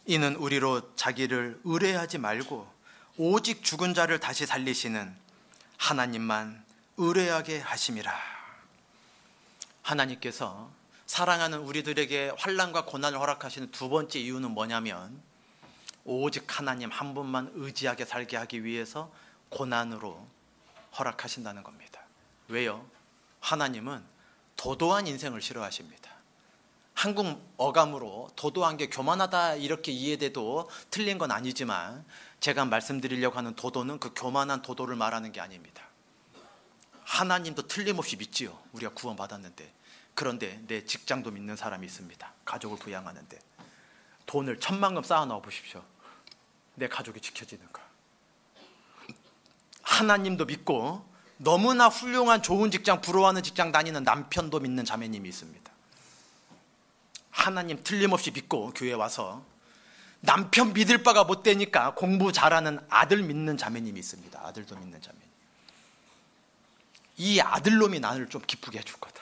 Speaker 1: 이는 우리로 자기를 의뢰하지 말고 오직 죽은 자를 다시 살리시는 하나님만 의뢰하게 하심이라. 하나님께서 사랑하는 우리들에게 환난과 고난을 허락하시는 두 번째 이유는 뭐냐면 오직 하나님 한 분만 의지하게 살게 하기 위해서 고난으로 허락하신다는 겁니다. 왜요? 하나님은 도도한 인생을 싫어하십니다. 한국 어감으로 도도한 게 교만하다 이렇게 이해돼도 틀린 건 아니지만, 제가 말씀드리려고 하는 도도는 그 교만한 도도를 말하는 게 아닙니다. 하나님도 틀림없이 믿지요. 우리가 구원받았는데. 그런데 내 직장도 믿는 사람이 있습니다. 가족을 부양하는데 돈을 1,000만큼 쌓아 넣어 보십시오. 내 가족이 지켜지는가? 하나님도 믿고 너무나 훌륭한 좋은 직장, 부러워하는 직장 다니는 남편도 믿는 자매님이 있습니다. 하나님 틀림없이 믿고 교회 와서 남편 믿을 바가 못 되니까 공부 잘하는 아들 믿는 자매님이 있습니다. 아들도 믿는 자매님. 이 아들놈이 나를 좀 기쁘게 해줄 거다.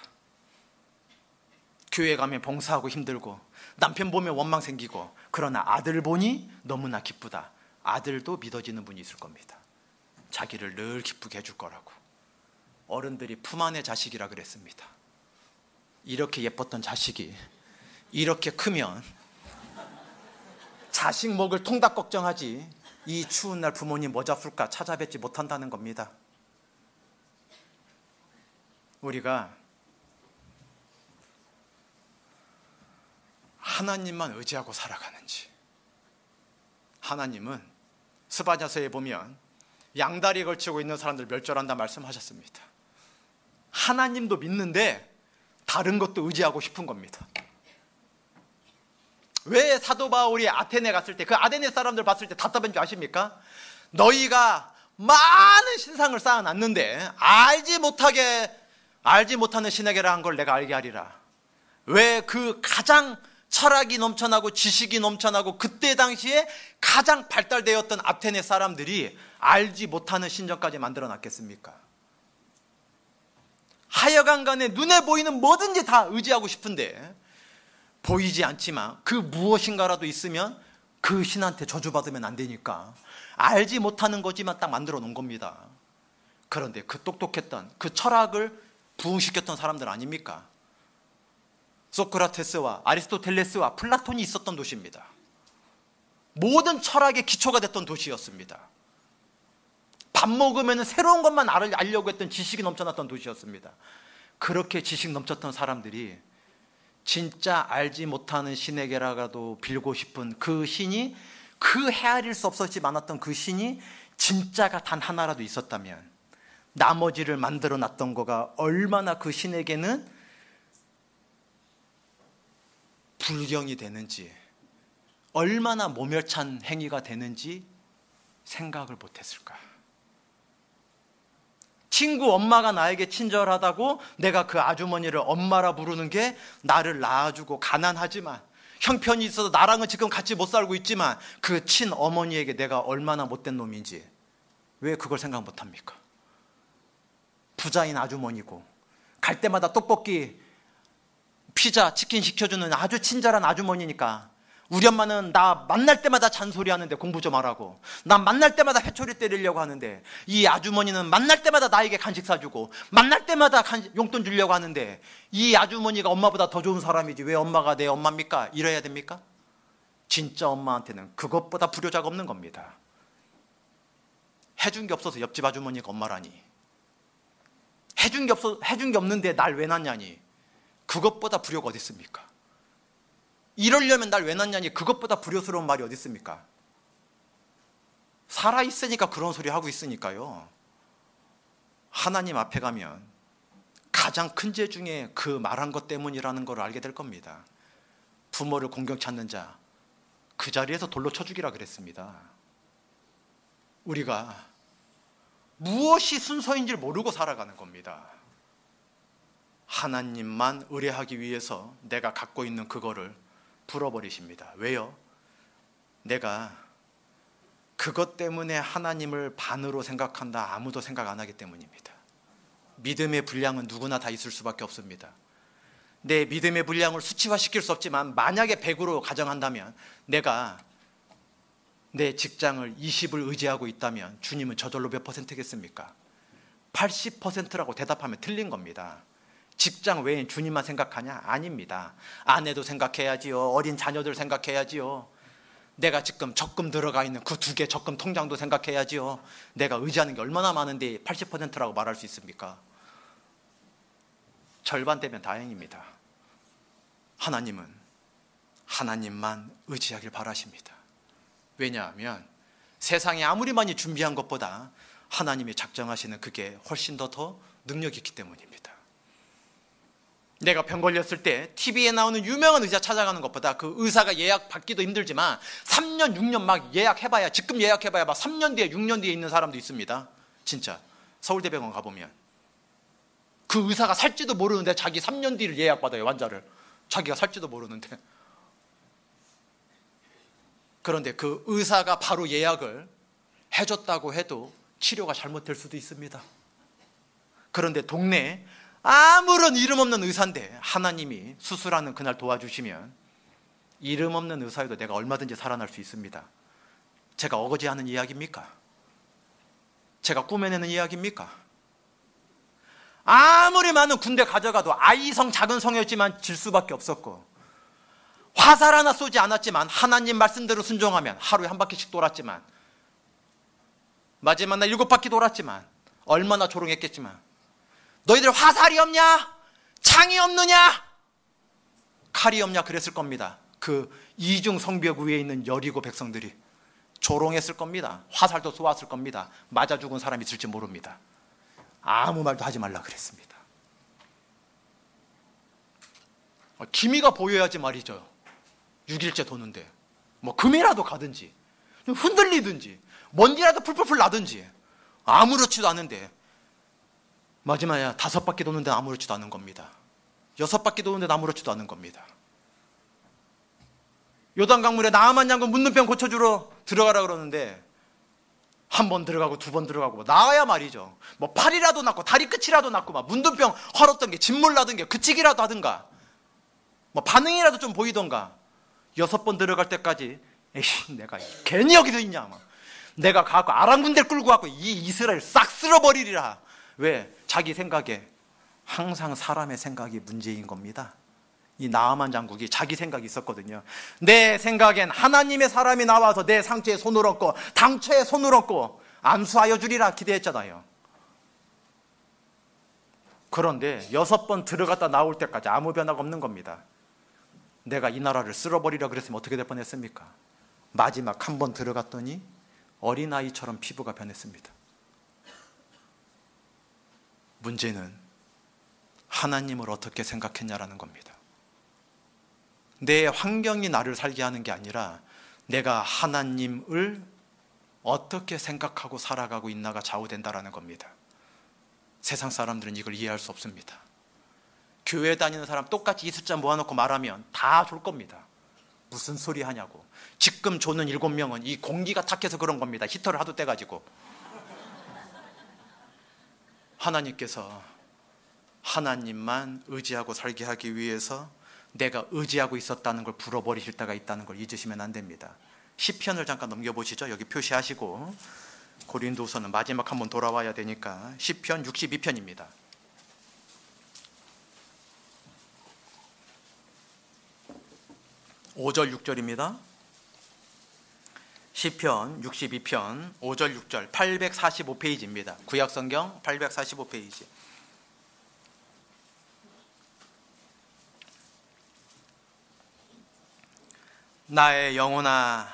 Speaker 1: 교회 가면 봉사하고 힘들고 남편 보면 원망 생기고, 그러나 아들 보니 너무나 기쁘다. 아들도 믿어지는 분이 있을 겁니다. 자기를 늘 기쁘게 해줄 거라고. 어른들이 품 안의 자식이라 그랬습니다. 이렇게 예뻤던 자식이 이렇게 크면 자식 먹을 통닭 걱정하지 이 추운 날 부모님 뭐 잡술까 찾아뵙지 못한다는 겁니다. 우리가 하나님만 의지하고 살아가는지. 하나님은 스바냐서에 보면 양다리에 걸치고 있는 사람들 멸절한다 말씀하셨습니다. 하나님도 믿는데 다른 것도 의지하고 싶은 겁니다. 왜 사도 바울이 아테네 갔을 때 그 아테네 사람들 봤을 때 답답한 줄 아십니까? 너희가 많은 신상을 쌓아놨는데 알지 못하는 신에게라 한 걸 내가 알게 하리라. 왜 그 가장 철학이 넘쳐나고 지식이 넘쳐나고 그때 당시에 가장 발달되었던 아테네 사람들이 알지 못하는 신전까지 만들어 놨겠습니까? 하여간 간에 눈에 보이는 뭐든지 다 의지하고 싶은데 보이지 않지만 그 무엇인가라도 있으면 그 신한테 저주받으면 안 되니까 알지 못하는 거지만 딱 만들어 놓은 겁니다. 그런데 그 똑똑했던 그 철학을 부흥시켰던 사람들 아닙니까? 소크라테스와 아리스토텔레스와 플라톤이 있었던 도시입니다. 모든 철학의 기초가 됐던 도시였습니다. 밥 먹으면 새로운 것만 알려고 했던 지식이 넘쳐났던 도시였습니다. 그렇게 지식 넘쳤던 사람들이 진짜 알지 못하는 신에게라도 빌고 싶은 그 신이, 그 헤아릴 수 없었지 않았던 그 신이 진짜가 단 하나라도 있었다면 나머지를 만들어 놨던 거가 얼마나 그 신에게는 불경이 되는지, 얼마나 모멸찬 행위가 되는지 생각을 못했을까? 친구 엄마가 나에게 친절하다고 내가 그 아주머니를 엄마라 부르는 게 나를 낳아주고 가난하지만 형편이 있어서 나랑은 지금 같이 못 살고 있지만 그 친어머니에게 내가 얼마나 못된 놈인지 왜 그걸 생각 못합니까? 부자인 아주머니고 갈 때마다 떡볶이, 피자, 치킨 시켜주는 아주 친절한 아주머니니까 우리 엄마는 나 만날 때마다 잔소리하는데 공부 좀 하라고, 나 만날 때마다 회초리 때리려고 하는데 이 아주머니는 만날 때마다 나에게 간식 사주고 만날 때마다 용돈 주려고 하는데 이 아주머니가 엄마보다 더 좋은 사람이지 왜 엄마가 내 엄마입니까? 이래야 됩니까? 진짜 엄마한테는 그것보다 불효자가 없는 겁니다. 해준 게 없어서 옆집 아주머니가 엄마라니, 해준 게 없는데 날 왜 낳냐니, 그것보다 불효가 어디 있습니까? 이러려면 날 왜 낳냐니, 그것보다 불효스러운 말이 어디 있습니까? 살아있으니까 그런 소리 하고 있으니까요. 하나님 앞에 가면 가장 큰 죄 중에 그 말한 것 때문이라는 걸 알게 될 겁니다. 부모를 공경치 않는 자, 그 자리에서 돌로 쳐 죽이라 그랬습니다. 우리가 무엇이 순서인지 모르고 살아가는 겁니다. 하나님만 의뢰하기 위해서 내가 갖고 있는 그거를 불어버리십니다. 왜요? 내가 그것 때문에 하나님을 반으로 생각한다, 아무도 생각 안 하기 때문입니다. 믿음의 분량은 누구나 다 있을 수밖에 없습니다. 내 믿음의 분량을 수치화시킬 수 없지만 만약에 100으로 가정한다면 내가 내 직장을 20을 의지하고 있다면 주님은 저절로 몇 %겠습니까? 80%라고 대답하면 틀린 겁니다. 직장 외엔 주님만 생각하냐? 아닙니다. 아내도 생각해야지요. 어린 자녀들 생각해야지요. 내가 지금 적금 들어가 있는 그 2개 적금 통장도 생각해야지요. 내가 의지하는 게 얼마나 많은데 80%라고 말할 수 있습니까? 절반 되면 다행입니다. 하나님은 하나님만 의지하길 바라십니다. 왜냐하면 세상에 아무리 많이 준비한 것보다 하나님이 작정하시는 그게 훨씬 더 능력이 있기 때문입니다. 내가 병 걸렸을 때 TV에 나오는 유명한 의사 찾아가는 것보다 그 의사가 예약 받기도 힘들지만 3년, 6년 막 예약해봐야, 지금 예약해봐야 막 3년 뒤에, 6년 뒤에 있는 사람도 있습니다. 진짜 서울대병원 가보면 그 의사가 살지도 모르는데 자기 3년 뒤를 예약받아요. 환자를. 자기가 살지도 모르는데. 그런데 그 의사가 바로 예약을 해줬다고 해도 치료가 잘못될 수도 있습니다. 그런데 동네에 아무런 이름 없는 의사인데 하나님이 수술하는 그날 도와주시면 이름 없는 의사여도 내가 얼마든지 살아날 수 있습니다. 제가 어거지하는 이야기입니까? 제가 꾸며내는 이야기입니까? 아무리 많은 군대 가져가도 아이성 작은 성이었지만 질 수밖에 없었고, 화살 하나 쏘지 않았지만 하나님 말씀대로 순종하면 하루에 1바퀴씩 돌았지만, 마지막 날 7바퀴 돌았지만 얼마나 조롱했겠지만, 너희들 화살이 없냐? 창이 없느냐? 칼이 없냐? 그랬을 겁니다. 그 이중 성벽 위에 있는 여리고 백성들이 조롱했을 겁니다. 화살도 쏘았을 겁니다. 맞아 죽은 사람이 있을지 모릅니다. 아무 말도 하지 말라 그랬습니다. 기미가 보여야지 말이죠. 6일째 도는데 뭐 금이라도 가든지 흔들리든지 먼지라도 풀풀풀 나든지 아무렇지도 않은데 마지막에 5바퀴 도는데 아무렇지도 않은 겁니다. 6바퀴 도는데 아무렇지도 않은 겁니다. 요단강물에 나아만 장군 문둥병 고쳐주러 들어가라 그러는데 한 번 들어가고 2번 들어가고 나와야 말이죠. 뭐 팔이라도 낫고 다리 끝이라도 낫고 막 문둥병 헐었던 게 진물 나던 게 그치기라도 하든가 뭐 반응이라도 좀 보이던가 6번 들어갈 때까지 에이 내가 괜히 여기서 있냐 막. 내가 가고 아랑군대 끌고 가고 이 이스라엘 싹 쓸어버리리라. 왜? 자기 생각에 항상 사람의 생각이 문제인 겁니다. 이 나아만 장국이 자기 생각이 있었거든요. 내 생각엔 하나님의 사람이 나와서 내 상처에 손을 얹고 당처에 손을 얹고 안수하여 주리라 기대했잖아요. 그런데 6번 들어갔다 나올 때까지 아무 변화가 없는 겁니다. 내가 이 나라를 쓸어버리라 그랬으면 어떻게 될 뻔했습니까? 마지막 한 번 들어갔더니 어린아이처럼 피부가 변했습니다. 문제는 하나님을 어떻게 생각했냐라는 겁니다. 내 환경이 나를 살게 하는 게 아니라 내가 하나님을 어떻게 생각하고 살아가고 있나가 좌우된다라는 겁니다. 세상 사람들은 이걸 이해할 수 없습니다. 교회 다니는 사람 똑같이 이 숫자 모아놓고 말하면 다 줄 겁니다. 무슨 소리 하냐고. 지금 조는 7명은 이 공기가 탁해서 그런 겁니다. 히터를 하도 떼가지고. 하나님께서 하나님만 의지하고 살게 하기 위해서 내가 의지하고 있었다는 걸 불어버리실 때가 있다는 걸 잊으시면 안 됩니다. 시편을 잠깐 넘겨보시죠. 여기 표시하시고 고린도서는 마지막 한번 돌아와야 되니까 시편 62편입니다. 5절 6절입니다. 시편 62편 5절 6절 845페이지입니다. 구약성경 845페이지. 나의 영혼아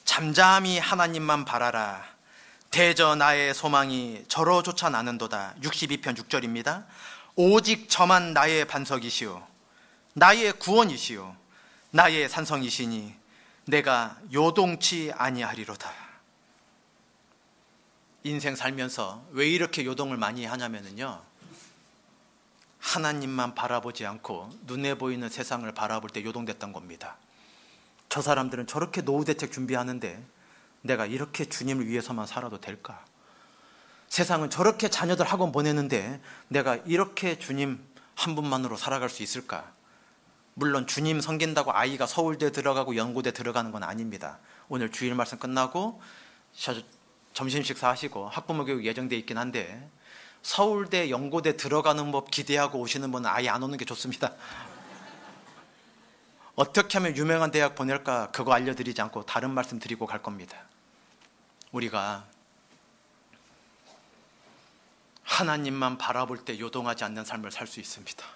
Speaker 1: 잠잠히 하나님만 바라라. 대저 나의 소망이 저로 쫓아 나는도다. 62편 6절입니다. 오직 저만 나의 반석이시오 나의 구원이시오 나의 산성이시니 내가 요동치 아니하리로다. 인생 살면서 왜 이렇게 요동을 많이 하냐면요, 하나님만 바라보지 않고 눈에 보이는 세상을 바라볼 때 요동됐던 겁니다. 저 사람들은 저렇게 노후 대책 준비하는데 내가 이렇게 주님을 위해서만 살아도 될까? 세상은 저렇게 자녀들 학원 보내는데 내가 이렇게 주님 한 분만으로 살아갈 수 있을까? 물론 주님 섬긴다고 아이가 서울대 들어가고 연고대 들어가는 건 아닙니다. 오늘 주일 말씀 끝나고 점심 식사하시고 학부모 교육 예정돼 있긴 한데 서울대 연고대 들어가는 법 기대하고 오시는 분은 아예 안 오는 게 좋습니다. 어떻게 하면 유명한 대학 보낼까 그거 알려드리지 않고 다른 말씀 드리고 갈 겁니다. 우리가 하나님만 바라볼 때 요동하지 않는 삶을 살 수 있습니다.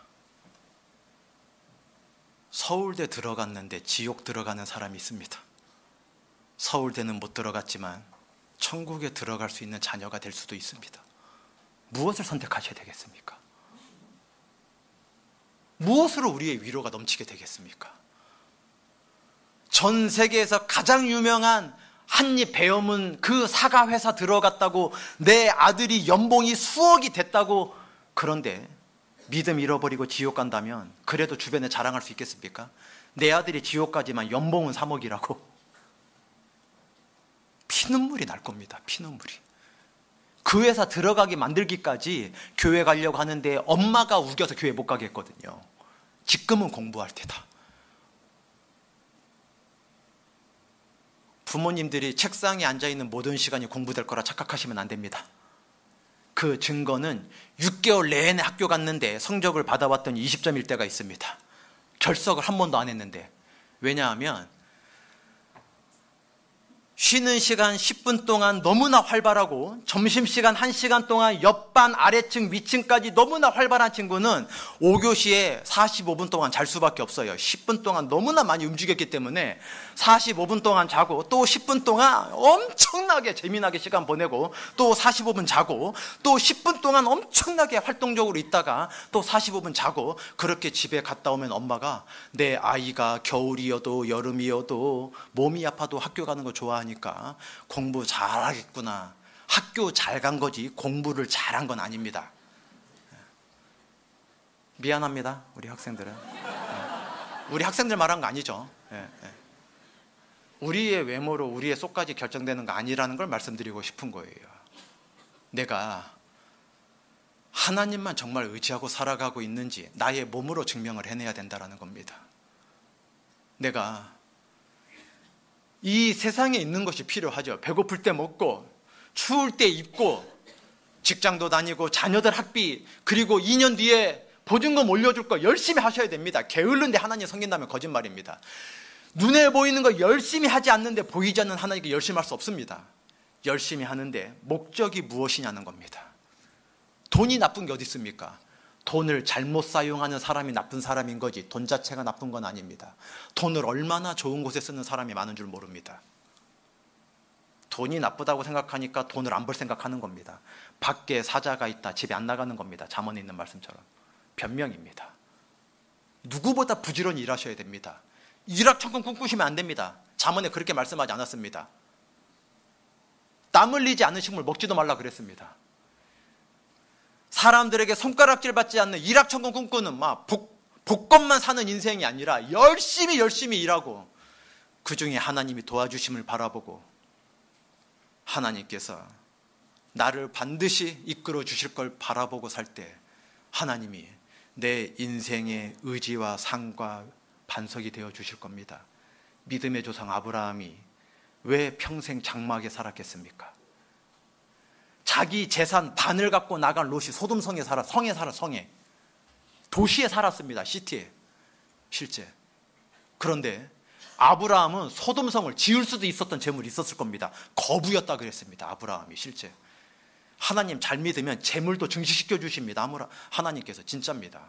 Speaker 1: 서울대 들어갔는데 지옥 들어가는 사람이 있습니다. 서울대는 못 들어갔지만 천국에 들어갈 수 있는 자녀가 될 수도 있습니다. 무엇을 선택하셔야 되겠습니까? 무엇으로 우리의 위로가 넘치게 되겠습니까? 전 세계에서 가장 유명한 한입 배움은 그 사과 회사 들어갔다고 내 아들이 연봉이 수억이 됐다고. 그런데 믿음 잃어버리고 지옥 간다면 그래도 주변에 자랑할 수 있겠습니까? 내 아들이 지옥 가지만 연봉은 3억이라고. 피눈물이 날 겁니다. 피눈물이. 그 회사 들어가게 만들기까지 교회 가려고 하는데 엄마가 우겨서 교회 못 가게 했거든요. 지금은 공부할 때다. 부모님들이 책상에 앉아있는 모든 시간이 공부될 거라 착각하시면 안 됩니다. 그 증거는 6개월 내내 학교 갔는데 성적을 받아왔더니 20점일 때가 있습니다. 결석을 한 번도 안 했는데. 왜냐하면 쉬는 시간 10분 동안 너무나 활발하고 점심시간 1시간 동안 옆반 아래층 위층까지 너무나 활발한 친구는 5교시에 45분 동안 잘 수밖에 없어요. 10분 동안 너무나 많이 움직였기 때문에 45분 동안 자고 또 10분 동안 엄청나게 재미나게 시간 보내고 또 45분 자고 또 10분 동안 엄청나게 활동적으로 있다가 또 45분 자고. 그렇게 집에 갔다 오면 엄마가 내 아이가 겨울이어도 여름이어도 몸이 아파도 학교 가는 거 좋아하니까 공부 잘하겠구나. 학교 잘 간 거지 공부를 잘한 건 아닙니다. 미안합니다. 우리 학생들은. 우리 학생들 말한 거 아니죠. 우리의 외모로 우리의 속까지 결정되는 거 아니라는 걸 말씀드리고 싶은 거예요. 내가 하나님만 정말 의지하고 살아가고 있는지 나의 몸으로 증명을 해내야 된다는 겁니다. 내가 이 세상에 있는 것이 필요하죠. 배고플 때 먹고 추울 때 입고 직장도 다니고 자녀들 학비 그리고 2년 뒤에 보증금 올려줄 거 열심히 하셔야 됩니다. 게을른데 하나님 섬긴다면 거짓말입니다. 눈에 보이는 거 열심히 하지 않는데 보이지 않는 하나님께 열심히 할 수 없습니다. 열심히 하는데 목적이 무엇이냐는 겁니다. 돈이 나쁜 게 어디 있습니까? 돈을 잘못 사용하는 사람이 나쁜 사람인 거지 돈 자체가 나쁜 건 아닙니다. 돈을 얼마나 좋은 곳에 쓰는 사람이 많은 줄 모릅니다. 돈이 나쁘다고 생각하니까 돈을 안 벌 생각하는 겁니다. 밖에 사자가 있다 집에 안 나가는 겁니다. 잠언에 있는 말씀처럼. 변명입니다. 누구보다 부지런히 일하셔야 됩니다. 일확천금 꿈꾸시면 안 됩니다. 잠언에 그렇게 말씀하지 않았습니다. 땀 흘리지 않은 식물 먹지도 말라 그랬습니다. 사람들에게 손가락질 받지 않는 일확천금 꿈꾸는 막 복권만 사는 인생이 아니라 열심히 일하고 그 중에 하나님이 도와주심을 바라보고 하나님께서 나를 반드시 이끌어 주실 걸 바라보고 살 때 하나님이 내 인생의 의지와 상과 반석이 되어 주실 겁니다. 믿음의 조상 아브라함이 왜 평생 장막에 살았겠습니까? 자기 재산 반을 갖고 나간 롯이 소돔성에 성에 도시에 살았습니다. 시티에 실제. 그런데 아브라함은 소돔성을 지을 수도 있었던 재물이 있었을 겁니다. 거부였다 그랬습니다. 아브라함이 실제. 하나님 잘 믿으면 재물도 증식시켜 주십니다. 하나님께서 진짜입니다.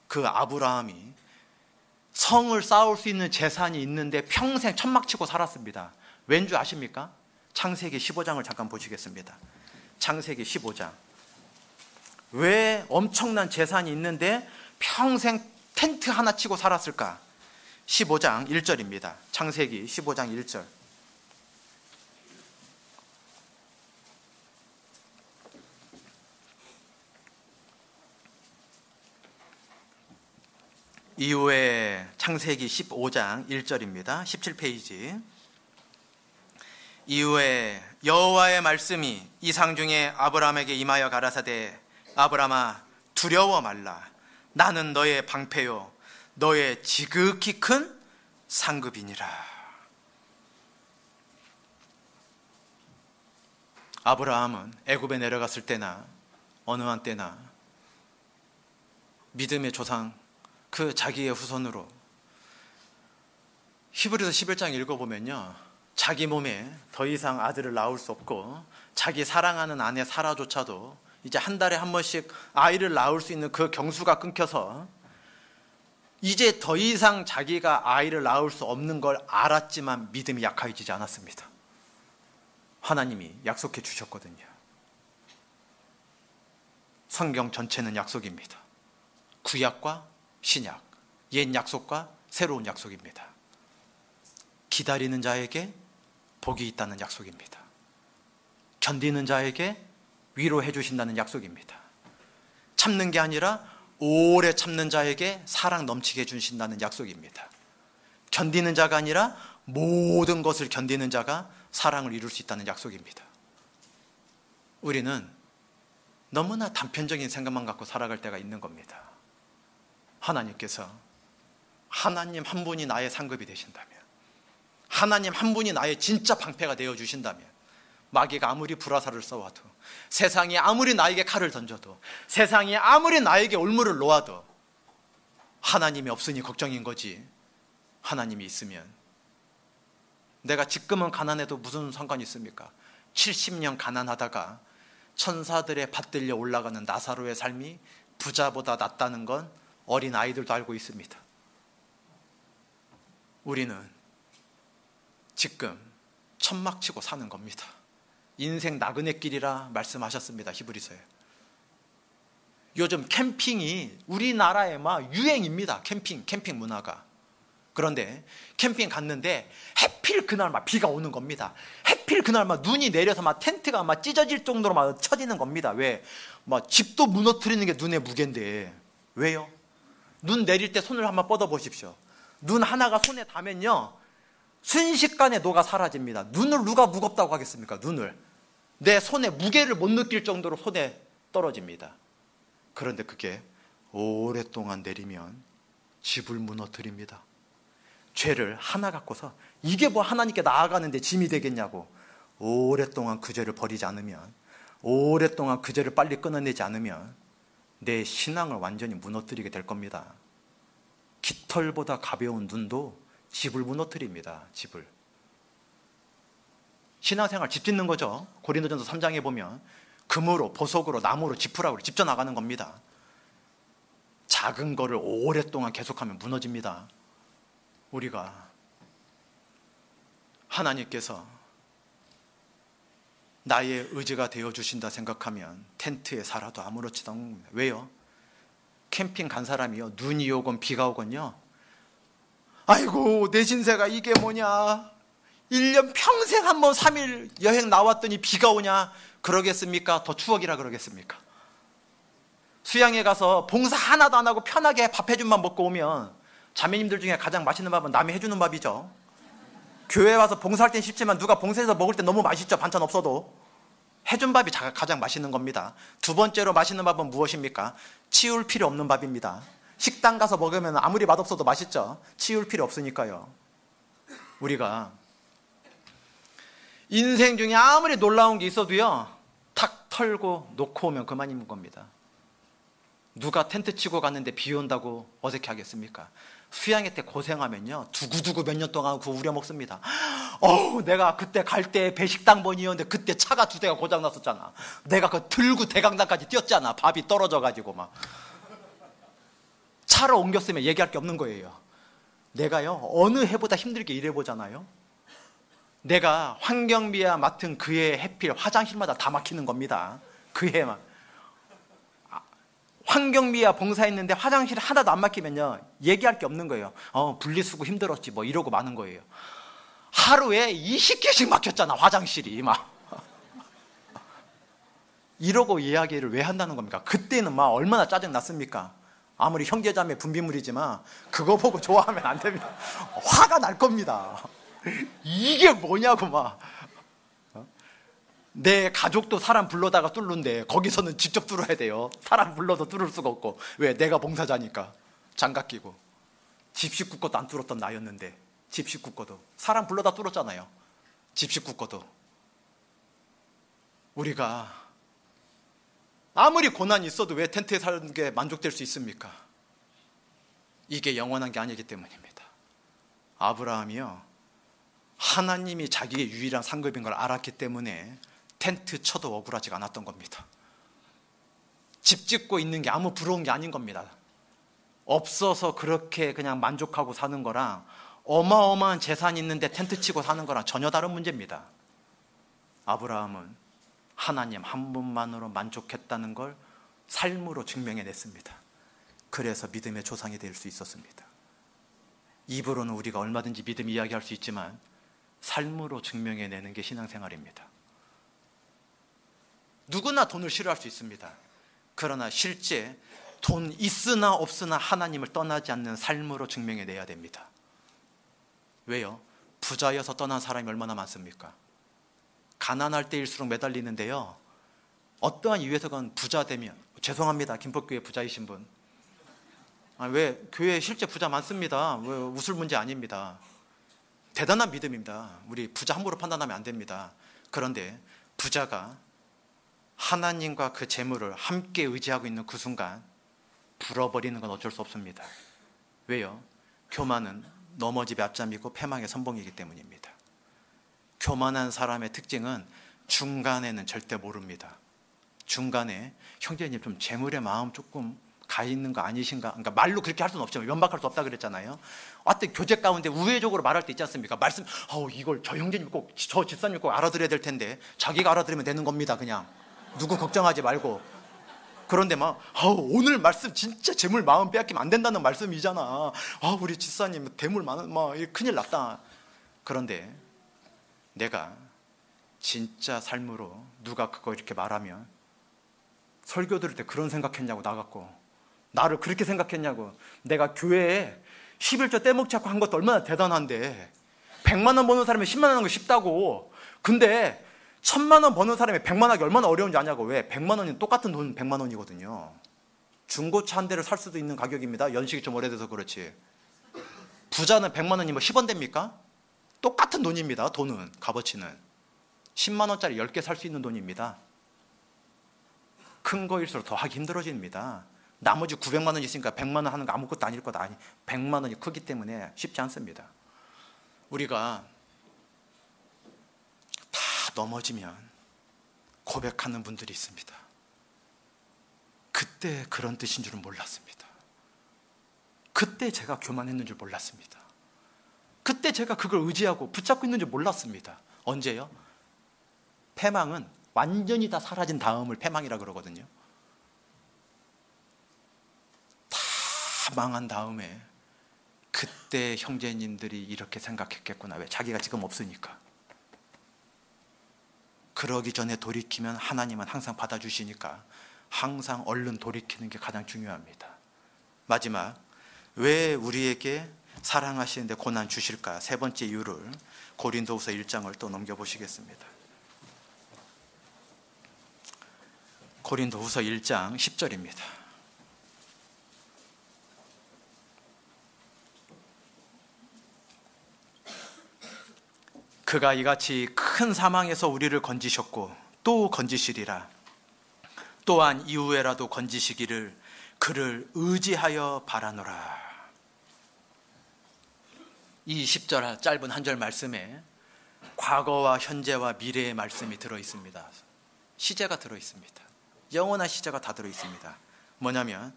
Speaker 1: 그 아브라함이 성을 쌓을 수 있는 재산이 있는데 평생 천막 치고 살았습니다. 왠지 아십니까? 창세기 15장을 잠깐 보시겠습니다. 창세기 15장. 왜 엄청난 재산이 있는데 평생 텐트 하나 치고 살았을까? 15장 1절입니다. 창세기 15장 1절. 이후에 창세기 15장 1절입니다. 17페이지. 이후에 여호와의 말씀이 이상 중에 아브라함에게 임하여 가라사대 아브라함아 두려워 말라. 나는 너의 방패요 너의 지극히 큰 상급이니라. 아브라함은 애굽에 내려갔을 때나 어느 한때나 믿음의 조상 그 자기의 후손으로 히브리서 11장 읽어보면요, 자기 몸에 더 이상 아들을 낳을 수 없고 자기 사랑하는 아내 사라조차도 이제 한 달에 한 번씩 아이를 낳을 수 있는 그 경수가 끊겨서 이제 더 이상 자기가 아이를 낳을 수 없는 걸 알았지만 믿음이 약해지지 않았습니다. 하나님이 약속해 주셨거든요. 성경 전체는 약속입니다. 구약과 신약, 옛 약속과 새로운 약속입니다. 기다리는 자에게 복이 있다는 약속입니다. 견디는 자에게 위로해 주신다는 약속입니다. 참는 게 아니라 오래 참는 자에게 사랑 넘치게 해주신다는 약속입니다. 견디는 자가 아니라 모든 것을 견디는 자가 사랑을 이룰 수 있다는 약속입니다. 우리는 너무나 단편적인 생각만 갖고 살아갈 때가 있는 겁니다. 하나님께서 하나님 한 분이 나의 상급이 되신다면, 하나님 한 분이 나의 진짜 방패가 되어주신다면, 마귀가 아무리 불화살을 쏘아도, 세상이 아무리 나에게 칼을 던져도, 세상이 아무리 나에게 올무를 놓아도 하나님이 없으니 걱정인 거지, 하나님이 있으면 내가 지금은 가난해도 무슨 상관이 있습니까? 70년 가난하다가 천사들의 받들려 올라가는 나사로의 삶이 부자보다 낫다는 건 어린 아이들도 알고 있습니다. 우리는 지금 천막 치고 사는 겁니다. 인생 나그네 길이라 말씀하셨습니다. 히브리서에. 요즘 캠핑이 우리나라에 막 유행입니다. 캠핑 문화가. 그런데 캠핑 갔는데 해필 그날 막 비가 오는 겁니다. 해필 그날 막 눈이 내려서 막 텐트가 막 찢어질 정도로 막 쳐지는 겁니다. 왜? 막 집도 무너뜨리는 게 눈의 무게인데. 왜요? 눈 내릴 때 손을 한번 뻗어 보십시오. 눈 하나가 손에 닿으면요, 순식간에 녹아 사라집니다. 눈을 누가 무겁다고 하겠습니까? 눈을. 내 손에 무게를 못 느낄 정도로 손에 떨어집니다. 그런데 그게 오랫동안 내리면 집을 무너뜨립니다. 죄를 하나 갖고서 이게 뭐 하나님께 나아가는데 짐이 되겠냐고, 오랫동안 그 죄를 버리지 않으면, 오랫동안 그 죄를 빨리 끊어내지 않으면 내 신앙을 완전히 무너뜨리게 될 겁니다. 깃털보다 가벼운 눈도 집을 무너뜨립니다. 집을. 신앙생활 집 짓는 거죠. 고린도전서 3장에 보면 금으로, 보석으로, 나무로, 지푸라기로 집 져나가는 겁니다. 작은 거를 오랫동안 계속하면 무너집니다. 우리가 하나님께서 나의 의지가 되어주신다 생각하면 텐트에 살아도 아무렇지도 않습니다. 왜요? 캠핑 간 사람이요, 눈이 오건 비가 오건요, 아이고 내 신세가 이게 뭐냐, 1년 평생 한번 3일 여행 나왔더니 비가 오냐 그러겠습니까? 더 추억이라 그러겠습니까? 수양에 가서 봉사 하나도 안 하고 편하게 밥 해준 밥 먹고 오면 자매님들 중에 가장 맛있는 밥은 남이 해주는 밥이죠. 교회 와서 봉사할 땐 쉽지만 누가 봉사해서 먹을 때 너무 맛있죠. 반찬 없어도. 해준 밥이 가장 맛있는 겁니다. 두 번째로 맛있는 밥은 무엇입니까? 치울 필요 없는 밥입니다. 식당 가서 먹으면 아무리 맛없어도 맛있죠. 치울 필요 없으니까요. 우리가 인생 중에 아무리 놀라운 게 있어도요, 탁 털고 놓고 오면 그만인 겁니다. 누가 텐트 치고 갔는데 비 온다고 어색해 하겠습니까? 수양회 때 고생하면요, 두고두고 몇 년 동안 그거 우려 먹습니다. 내가 그때 갈 때 배식당 번이었는데 그때 차가 2대가 고장 났었잖아. 내가 그 들고 대강당까지 뛰었잖아. 밥이 떨어져가지고 막. 차로 옮겼으면 얘기할 게 없는 거예요. 내가요, 어느 해보다 힘들게 일해보잖아요. 내가 환경비야 맡은 그 해 해필 화장실마다 다 막히는 겁니다. 그 해만. 환경미야 봉사했는데 화장실 하나도 안 막히면요, 얘기할 게 없는 거예요. 분리수거 힘들었지 뭐 이러고 마는 거예요. 하루에 20개씩 막혔잖아, 화장실이 막. 이러고 이야기를 왜 한다는 겁니까? 그때는 막 얼마나 짜증 났습니까? 아무리 형제자매 분비물이지만 그거 보고 좋아하면 안 됩니다. 화가 날 겁니다. 이게 뭐냐고 막. 내 가족도 사람 불러다가 뚫는데 거기서는 직접 뚫어야 돼요. 사람 불러도 뚫을 수가 없고. 왜? 내가 봉사자니까. 장갑 끼고. 집 식구 것도 안 뚫었던 나였는데, 집 식구 것도 사람 불러다 뚫었잖아요. 집 식구 것도. 우리가 아무리 고난이 있어도 왜 텐트에 사는 게 만족될 수 있습니까? 이게 영원한 게 아니기 때문입니다. 아브라함이요, 하나님이 자기의 유일한 상급인 걸 알았기 때문에 텐트 쳐도 억울하지가 않았던 겁니다. 집 짓고 있는 게 아무 부러운 게 아닌 겁니다. 없어서 그렇게 그냥 만족하고 사는 거랑 어마어마한 재산이 있는데 텐트 치고 사는 거랑 전혀 다른 문제입니다. 아브라함은 하나님 한 분만으로 만족했다는 걸 삶으로 증명해냈습니다. 그래서 믿음의 조상이 될 수 있었습니다. 입으로는 우리가 얼마든지 믿음 이야기할 수 있지만 삶으로 증명해내는 게 신앙생활입니다. 누구나 돈을 싫어할 수 있습니다. 그러나 실제 돈 있으나 없으나 하나님을 떠나지 않는 삶으로 증명해내야 됩니다. 왜요? 부자여서 떠난 사람이 얼마나 많습니까? 가난할 때일수록 매달리는데요, 어떠한 이유에서건 부자 되면, 죄송합니다, 김포교회 부자이신 분, 왜 교회에 실제 부자 많습니다. 왜 웃을 문제 아닙니다. 대단한 믿음입니다. 우리 부자 함부로 판단하면 안 됩니다. 그런데 부자가 하나님과 그 재물을 함께 의지하고 있는 그 순간 불어버리는 건 어쩔 수 없습니다. 왜요? 교만은 넘어집의 앞잠이고 패망의 선봉이기 때문입니다. 교만한 사람의 특징은 중간에는 절대 모릅니다. 중간에 형제님 좀 재물의 마음 조금 가 있는 거 아니신가? 그러니까 말로 그렇게 할 수는 없지만 면박할 수 없다 그랬잖아요. 어떤 교제 가운데 우회적으로 말할 때 있지 않습니까? 말씀, 이걸 저 형제님 꼭, 저 집사님 꼭 알아들어야 될 텐데 자기가 알아들으면 되는 겁니다. 그냥 누구 걱정하지 말고. 그런데 막 오늘 말씀 진짜 재물 마음 빼앗기면 안 된다는 말씀이잖아. 우리 집사님 대물 많은 큰일 났다. 그런데 내가 진짜 삶으로 누가 그거 이렇게 말하면 설교 들을 때 그런 생각했냐고 나갔고, 나를 그렇게 생각했냐고, 내가 교회에 11조 떼먹지 않고 한 것도 얼마나 대단한데 100만 원 버는 사람이 10만 원 하는 거 쉽다고. 근데 1000만 원 버는 사람이 100만 하기 얼마나 어려운지 아냐고. 왜? 100만 원이 똑같은 돈 100만 원이거든요. 중고차 한 대를 살 수도 있는 가격입니다. 연식이 좀 오래돼서 그렇지. 부자는 100만 원이면 10원 됩니까? 똑같은 돈입니다. 돈은, 값어치는 10만 원짜리 10개 살 수 있는 돈입니다. 큰 거일수록 더 하기 힘들어집니다. 나머지 900만 원 있으니까 100만 원 하는 거 아무것도 아닐 것 아니. 100만 원이 크기 때문에 쉽지 않습니다. 우리가 다 넘어지면 고백하는 분들이 있습니다. 그때 그런 뜻인 줄은 몰랐습니다. 그때 제가 교만했는 줄 몰랐습니다. 그때 제가 그걸 의지하고 붙잡고 있는 줄 몰랐습니다. 언제요? 패망은 완전히 다 사라진 다음을 패망이라 그러거든요. 다 망한 다음에 그때 형제님들이 이렇게 생각했겠구나. 왜? 자기가 지금 없으니까. 그러기 전에 돌이키면 하나님은 항상 받아주시니까 항상 얼른 돌이키는 게 가장 중요합니다. 마지막, 왜 우리에게 사랑하시는데 고난 주실까? 세 번째 이유를 고린도후서 1장을 또 넘겨보시겠습니다. 고린도후서 1장 10절입니다. 그가 이같이 큰 사망에서 우리를 건지셨고 또 건지시리라. 또한 이후에라도 건지시기를 그를 의지하여 바라노라. 이 10절 짧은 한 절 말씀에 과거와 현재와 미래의 말씀이 들어있습니다. 시제가 들어있습니다. 영원한 시제가 다 들어있습니다. 뭐냐면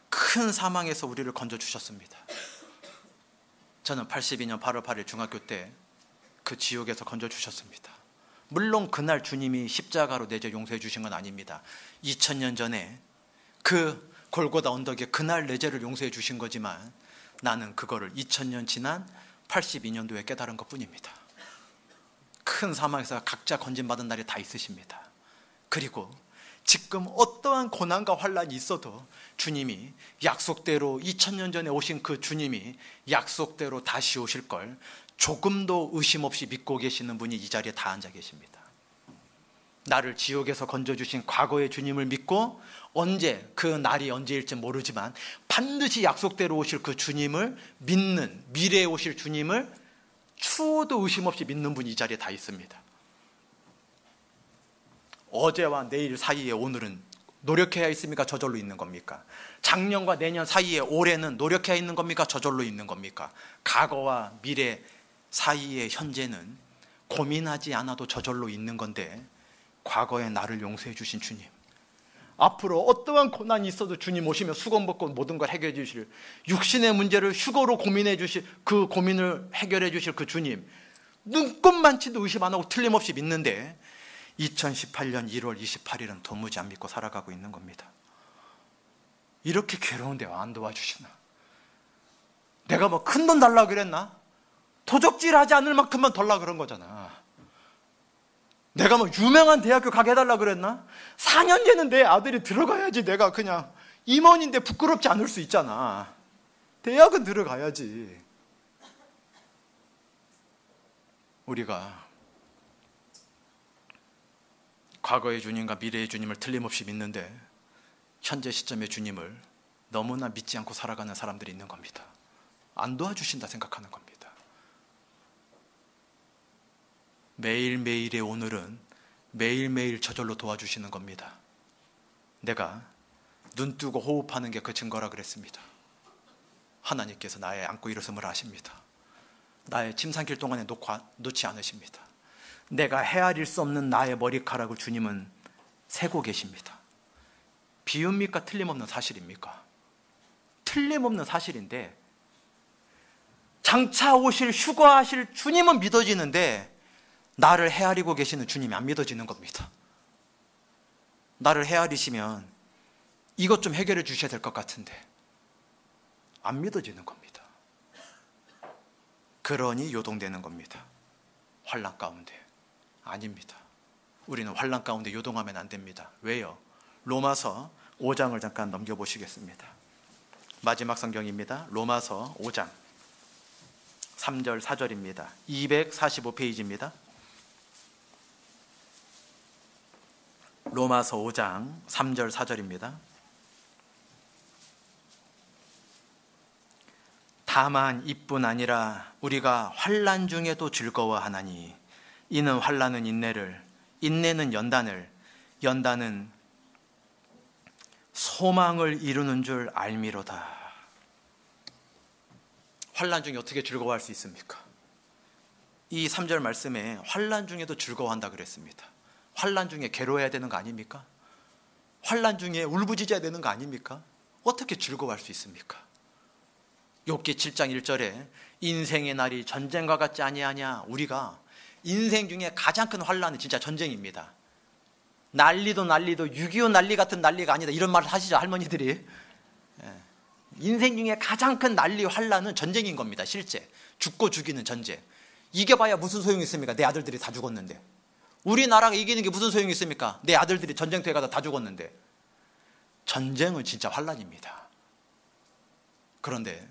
Speaker 1: 큰 사망에서 우리를 건져주셨습니다. 저는 82년 8월 8일 중학교 때 그 지옥에서 건져주셨습니다. 물론 그날 주님이 십자가로 내 죄 용서해 주신 건 아닙니다. 2000년 전에 그 골고다 언덕에 그날 내 죄를 용서해 주신 거지만 나는 그거를 2000년 지난 82년도에 깨달은 것뿐입니다. 큰 사망에서 각자 건진받은 날이 다 있으십니다. 그리고 지금 어떠한 고난과 환란이 있어도 주님이 약속대로 2000년 전에 오신 그 주님이 약속대로 다시 오실 걸 조금도 의심 없이 믿고 계시는 분이 이 자리에 다 앉아 계십니다. 나를 지옥에서 건져주신 과거의 주님을 믿고 언제, 그 날이 언제일지 모르지만 반드시 약속대로 오실 그 주님을 믿는, 미래에 오실 주님을 추호도 의심 없이 믿는 분이 이 자리에 다 있습니다. 어제와 내일 사이에 오늘은 노력해야 있습니까? 저절로 있는 겁니까? 작년과 내년 사이에 올해는 노력해야 있는 겁니까? 저절로 있는 겁니까? 과거와 미래 사이의 현재는 고민하지 않아도 저절로 있는 건데, 과거에 나를 용서해 주신 주님, 앞으로 어떠한 고난이 있어도 주님 오시면 수건 벗고 모든 걸 해결해 주실, 육신의 문제를 휴거로 고민해 주실, 그 고민을 해결해 주실 그 주님, 눈꼽만치도 의심 안 하고 틀림없이 믿는데 2018년 1월 28일은 도무지 안 믿고 살아가고 있는 겁니다. 이렇게 괴로운데 왜 안 도와주시나? 내가 뭐 큰 돈 달라고 그랬나? 도적질하지 않을 만큼만 달라고 그런 거잖아. 내가 뭐 유명한 대학교 가게 해달라고 그랬나? 4년제는 내 아들이 들어가야지 내가 그냥 임원인데 부끄럽지 않을 수 있잖아. 대학은 들어가야지. 우리가 과거의 주님과 미래의 주님을 틀림없이 믿는데 현재 시점의 주님을 너무나 믿지 않고 살아가는 사람들이 있는 겁니다. 안 도와주신다 생각하는 겁니다. 매일매일의 오늘은 매일매일 저절로 도와주시는 겁니다. 내가 눈 뜨고 호흡하는 게 그 증거라 그랬습니다. 하나님께서 나의 안고 일어섬을 아십니다. 나의 침 삼킬 동안에 놓지 않으십니다. 내가 헤아릴 수 없는 나의 머리카락을 주님은 세고 계십니다. 비유입니까? 틀림없는 사실입니까? 틀림없는 사실인데, 장차 오실 휴거하실 주님은 믿어지는데 나를 헤아리고 계시는 주님이 안 믿어지는 겁니다. 나를 헤아리시면 이것 좀 해결해 주셔야 될 것 같은데 안 믿어지는 겁니다. 그러니 요동되는 겁니다. 환난 가운데. 아닙니다. 우리는 환난 가운데 요동하면 안 됩니다. 왜요? 로마서 5장을 잠깐 넘겨보시겠습니다. 마지막 성경입니다. 로마서 5장 3절 4절입니다. 245페이지입니다. 로마서 5장 3절 4절입니다. 다만 이뿐 아니라 우리가 환난 중에도 즐거워하나니 이는 환난은 인내를, 인내는 연단을, 연단은 소망을 이루는 줄 알미로다. 환난 중에 어떻게 즐거워할 수 있습니까? 이 3절 말씀에 환난 중에도 즐거워한다 그랬습니다. 환난 중에 괴로워해야 되는 거 아닙니까? 환난 중에 울부짖어야 되는 거 아닙니까? 어떻게 즐거워할 수 있습니까? 욥기 7장 1절에 인생의 날이 전쟁과 같지 아니하냐. 우리가 인생 중에 가장 큰 환난은 진짜 전쟁입니다. 난리도 6.25 난리 같은 난리가 아니다, 이런 말을 하시죠, 할머니들이. 인생 중에 가장 큰 난리, 환난은 전쟁인 겁니다. 실제 죽고 죽이는 전쟁. 이겨봐야 무슨 소용이 있습니까? 내 아들들이 다 죽었는데. 우리나라가 이기는 게 무슨 소용이 있습니까? 내 아들들이 전쟁터에 가다 다 죽었는데. 전쟁은 진짜 환난입니다. 그런데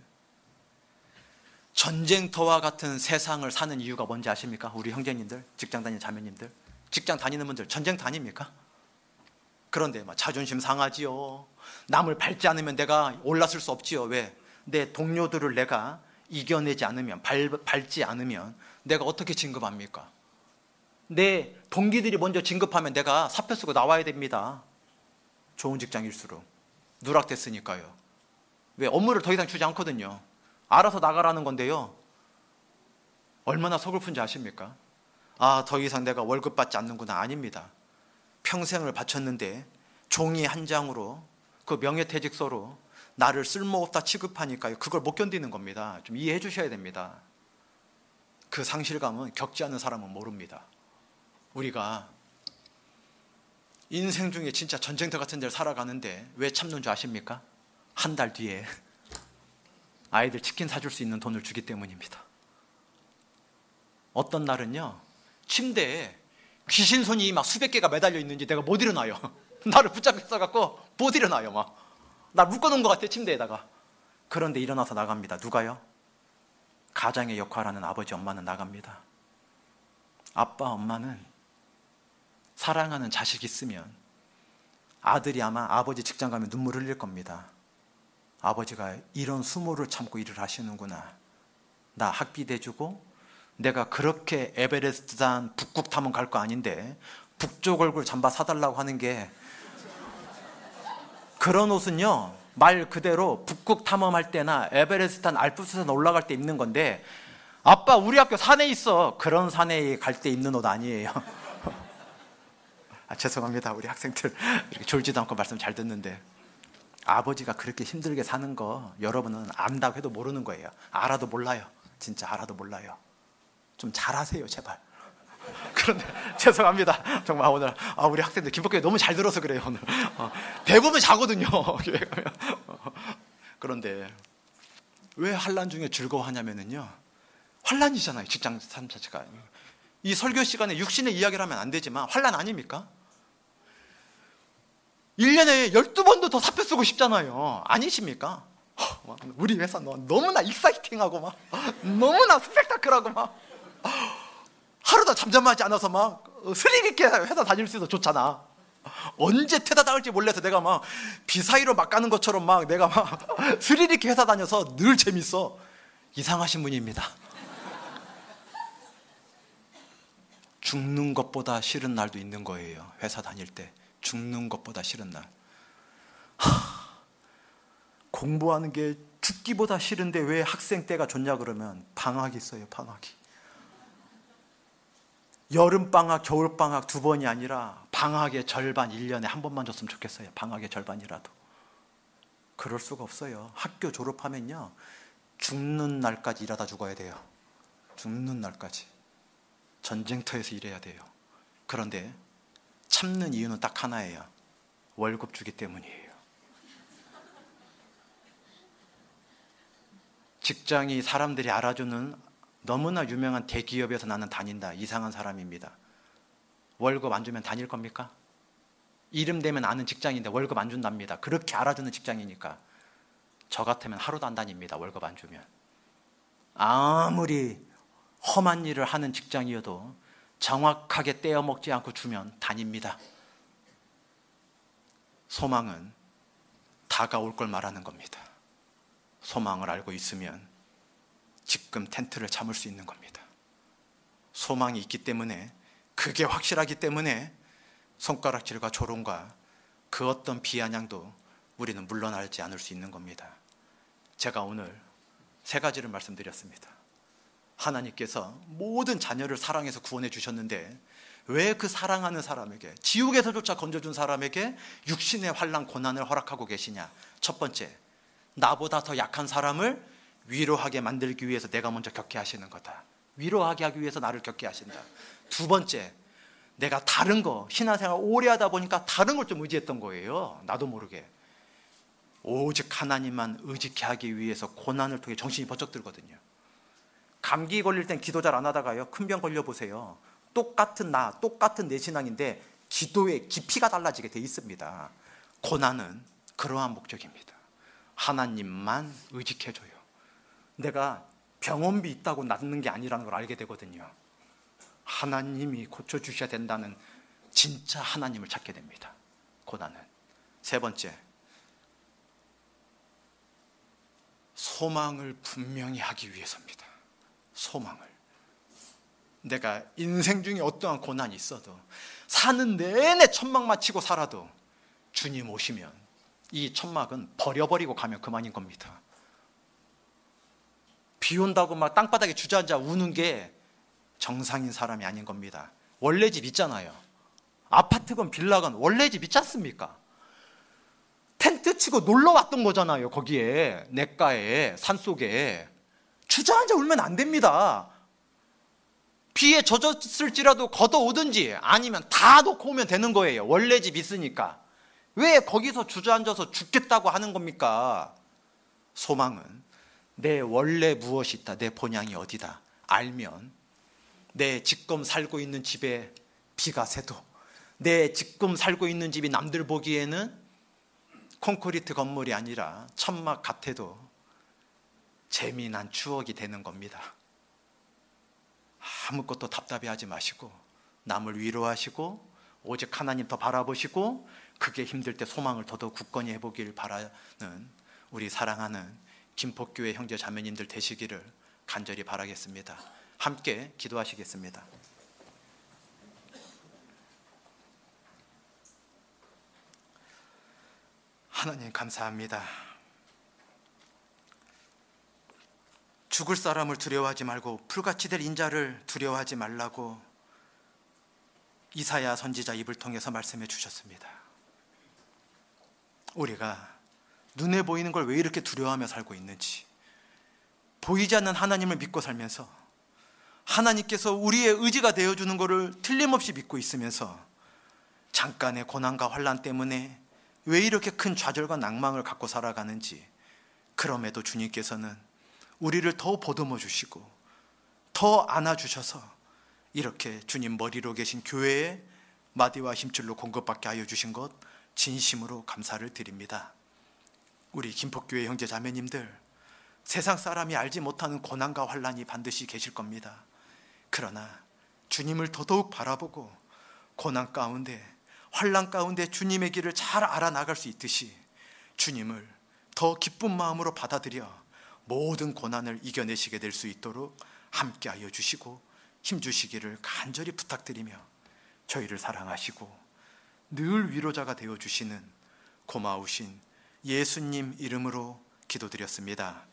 Speaker 1: 전쟁터와 같은 세상을 사는 이유가 뭔지 아십니까? 우리 형제님들, 직장 다니는 자매님들, 직장 다니는 분들, 전쟁터 아닙니까? 그런데 막 자존심 상하지요. 남을 밟지 않으면 내가 올라설 수 없지요. 왜? 내 동료들을 내가 이겨내지 않으면, 밟지 않으면 내가 어떻게 진급합니까? 내 동기들이 먼저 진급하면 내가 사표 쓰고 나와야 됩니다. 좋은 직장일수록. 누락됐으니까요. 왜? 업무를 더 이상 주지 않거든요. 알아서 나가라는 건데요. 얼마나 서글픈지 아십니까? 아, 더 이상 내가 월급 받지 않는구나. 아닙니다. 평생을 바쳤는데 종이 한 장으로, 그 명예퇴직서로 나를 쓸모없다 취급하니까요. 그걸 못 견디는 겁니다. 좀 이해해 주셔야 됩니다. 그 상실감은 겪지 않은 사람은 모릅니다. 우리가 인생 중에 진짜 전쟁터 같은 데를 살아가는데 왜 참는 줄 아십니까? 한 달 뒤에 아이들 치킨 사줄 수 있는 돈을 주기 때문입니다. 어떤 날은요, 침대에 귀신 손이 막 수백 개가 매달려 있는지 내가 못 일어나요. 나를 붙잡고 있어갖고 못 일어나요. 막 나 묶어놓은 것 같아, 침대에다가. 그런데 일어나서 나갑니다. 누가요? 가장의 역할하는 아버지, 엄마는 나갑니다. 아빠, 엄마는 사랑하는 자식 있으면 아들이 아마 아버지 직장 가면 눈물 흘릴 겁니다. 아버지가 이런 수모를 참고 일을 하시는구나. 나 학비 대주고 내가 그렇게 에베레스트산 북극 탐험 갈 거 아닌데 북쪽 얼굴 잠바 사달라고 하는 게 그런 옷은요, 말 그대로 북극 탐험할 때나 에베레스트산 알프스산 올라갈 때 입는 건데, 아빠 우리 학교 산에 있어. 그런 산에 갈 때 입는 옷 아니에요. 죄송합니다. 우리 학생들 이렇게 졸지도 않고 말씀 잘 듣는데, 아버지가 그렇게 힘들게 사는 거 여러분은 안다고 해도 모르는 거예요. 알아도 몰라요. 진짜 알아도 몰라요. 좀 잘하세요 제발. 그런데 죄송합니다. 정말 오늘 우리 학생들 김복교회 너무 잘 들어서 그래요. 오늘 대부분 자거든요. 교회 가면. 그런데 왜 환난 중에 즐거워하냐면요, 환난이잖아요. 직장 삶 자체가. 이 설교 시간에 육신의 이야기를 하면 안 되지만 환난 아닙니까? 1년에 12번도 더 사표 쓰고 싶잖아요. 아니십니까? 우리 회사 너무나 익사이팅하고 막 너무나 스펙타클하고 막 하루도 잠잠하지 않아서 막 스릴 있게 회사 다닐 수 있어서 좋잖아. 언제 퇴사 당할지 몰라서 내가 막 비사이로 막 가는 것처럼 막 내가 막 스릴 있게 회사 다녀서 늘 재밌어. 이상하신 분입니다. 죽는 것보다 싫은 날도 있는 거예요. 회사 다닐 때 죽는 것보다 싫은 날. 공부하는 게 죽기보다 싫은데 왜 학생 때가 좋냐 그러면 방학이 있어요. 방학이. 여름방학, 겨울방학 두 번이 아니라 방학의 절반, 1년에 한 번만 줬으면 좋겠어요. 방학의 절반이라도. 그럴 수가 없어요. 학교 졸업하면요, 죽는 날까지 일하다 죽어야 돼요. 죽는 날까지. 전쟁터에서 일해야 돼요. 그런데 참는 이유는 딱 하나예요. 월급 주기 때문이에요. 직장이 사람들이 알아주는 너무나 유명한 대기업에서 나는 다닌다. 이상한 사람입니다. 월급 안 주면 다닐 겁니까? 이름 되면 아는 직장인데 월급 안 준답니다. 그렇게 알아주는 직장이니까. 저 같으면 하루도 안 다닙니다. 월급 안 주면. 아무리 험한 일을 하는 직장이어도 정확하게 떼어먹지 않고 주면 다닙니다. 소망은 다가올 걸 말하는 겁니다. 소망을 알고 있으면 지금 텐트를 참을 수 있는 겁니다. 소망이 있기 때문에, 그게 확실하기 때문에 손가락질과 조롱과 그 어떤 비아냥도 우리는 물러나지 않을 수 있는 겁니다. 제가 오늘 3가지를 말씀드렸습니다. 하나님께서 모든 자녀를 사랑해서 구원해 주셨는데 왜 그 사랑하는 사람에게, 지옥에서조차 건져준 사람에게 육신의 환난 고난을 허락하고 계시냐? 첫 번째, 나보다 더 약한 사람을 위로하게 만들기 위해서 내가 먼저 겪게 하시는 거다. 위로하게 하기 위해서 나를 겪게 하신다. 두 번째, 내가 다른 거, 신앙생활 오래 하다 보니까 다른 걸 좀 의지했던 거예요. 나도 모르게. 오직 하나님만 의지케 하기 위해서 고난을 통해 정신이 번쩍 들거든요. 감기 걸릴 땐 기도 잘 안 하다가요, 큰 병 걸려보세요. 똑같은 내 신앙인데 기도의 깊이가 달라지게 돼 있습니다. 고난은 그러한 목적입니다. 하나님만 의지해줘요. 내가 병원비 있다고 낫는 게 아니라는 걸 알게 되거든요. 하나님이 고쳐주셔야 된다는 진짜 하나님을 찾게 됩니다. 고난은. 세 번째, 소망을 분명히 하기 위해서입니다. 소망을. 내가 인생 중에 어떠한 고난이 있어도, 사는 내내 천막만 치고 살아도 주님 오시면 이 천막은 버려버리고 가면 그만인 겁니다. 비 온다고 막 땅바닥에 주저앉아 우는 게 정상인 사람이 아닌 겁니다. 원래 집 있잖아요. 아파트건 빌라건 원래 집 있지 않습니까? 텐트 치고 놀러 왔던 거잖아요. 거기에, 냇가에, 산속에. 주저앉아 울면 안 됩니다. 비에 젖었을지라도 걷어오든지 아니면 다 놓고 오면 되는 거예요. 원래 집 있으니까. 왜 거기서 주저앉아서 죽겠다고 하는 겁니까? 소망은 내 원래 무엇이 있다, 내 본향이 어디다 알면, 내 지금 살고 있는 집에 비가 새도, 내 지금 살고 있는 집이 남들 보기에는 콘크리트 건물이 아니라 천막 같아도 재미난 추억이 되는 겁니다. 아무것도 답답해하지 마시고 남을 위로하시고 오직 하나님 더 바라보시고, 그게 힘들 때 소망을 더더욱 굳건히 해보길 바라는 우리 사랑하는 김포교회 형제 자매님들 되시기를 간절히 바라겠습니다. 함께 기도하시겠습니다. 하나님 감사합니다. 죽을 사람을 두려워하지 말고 풀같이 될 인자를 두려워하지 말라고 이사야 선지자 입을 통해서 말씀해 주셨습니다. 우리가 눈에 보이는 걸 왜 이렇게 두려워하며 살고 있는지, 보이지 않는 하나님을 믿고 살면서 하나님께서 우리의 의지가 되어주는 것을 틀림없이 믿고 있으면서 잠깐의 고난과 환난 때문에 왜 이렇게 큰 좌절과 낭망을 갖고 살아가는지, 그럼에도 주님께서는 우리를 더 보듬어 주시고 더 안아주셔서 이렇게 주님 머리로 계신 교회에 마디와 힘줄로 공급받게 하여 주신 것 진심으로 감사를 드립니다. 우리 김포교회 형제 자매님들, 세상 사람이 알지 못하는 고난과 환난이 반드시 계실 겁니다. 그러나 주님을 더더욱 바라보고 고난 가운데, 환난 가운데 주님의 길을 잘 알아나갈 수 있듯이 주님을 더 기쁜 마음으로 받아들여 모든 고난을 이겨내시게 될 수 있도록 함께하여 주시고 힘주시기를 간절히 부탁드리며, 저희를 사랑하시고 늘 위로자가 되어주시는 고마우신 예수님 이름으로 기도드렸습니다.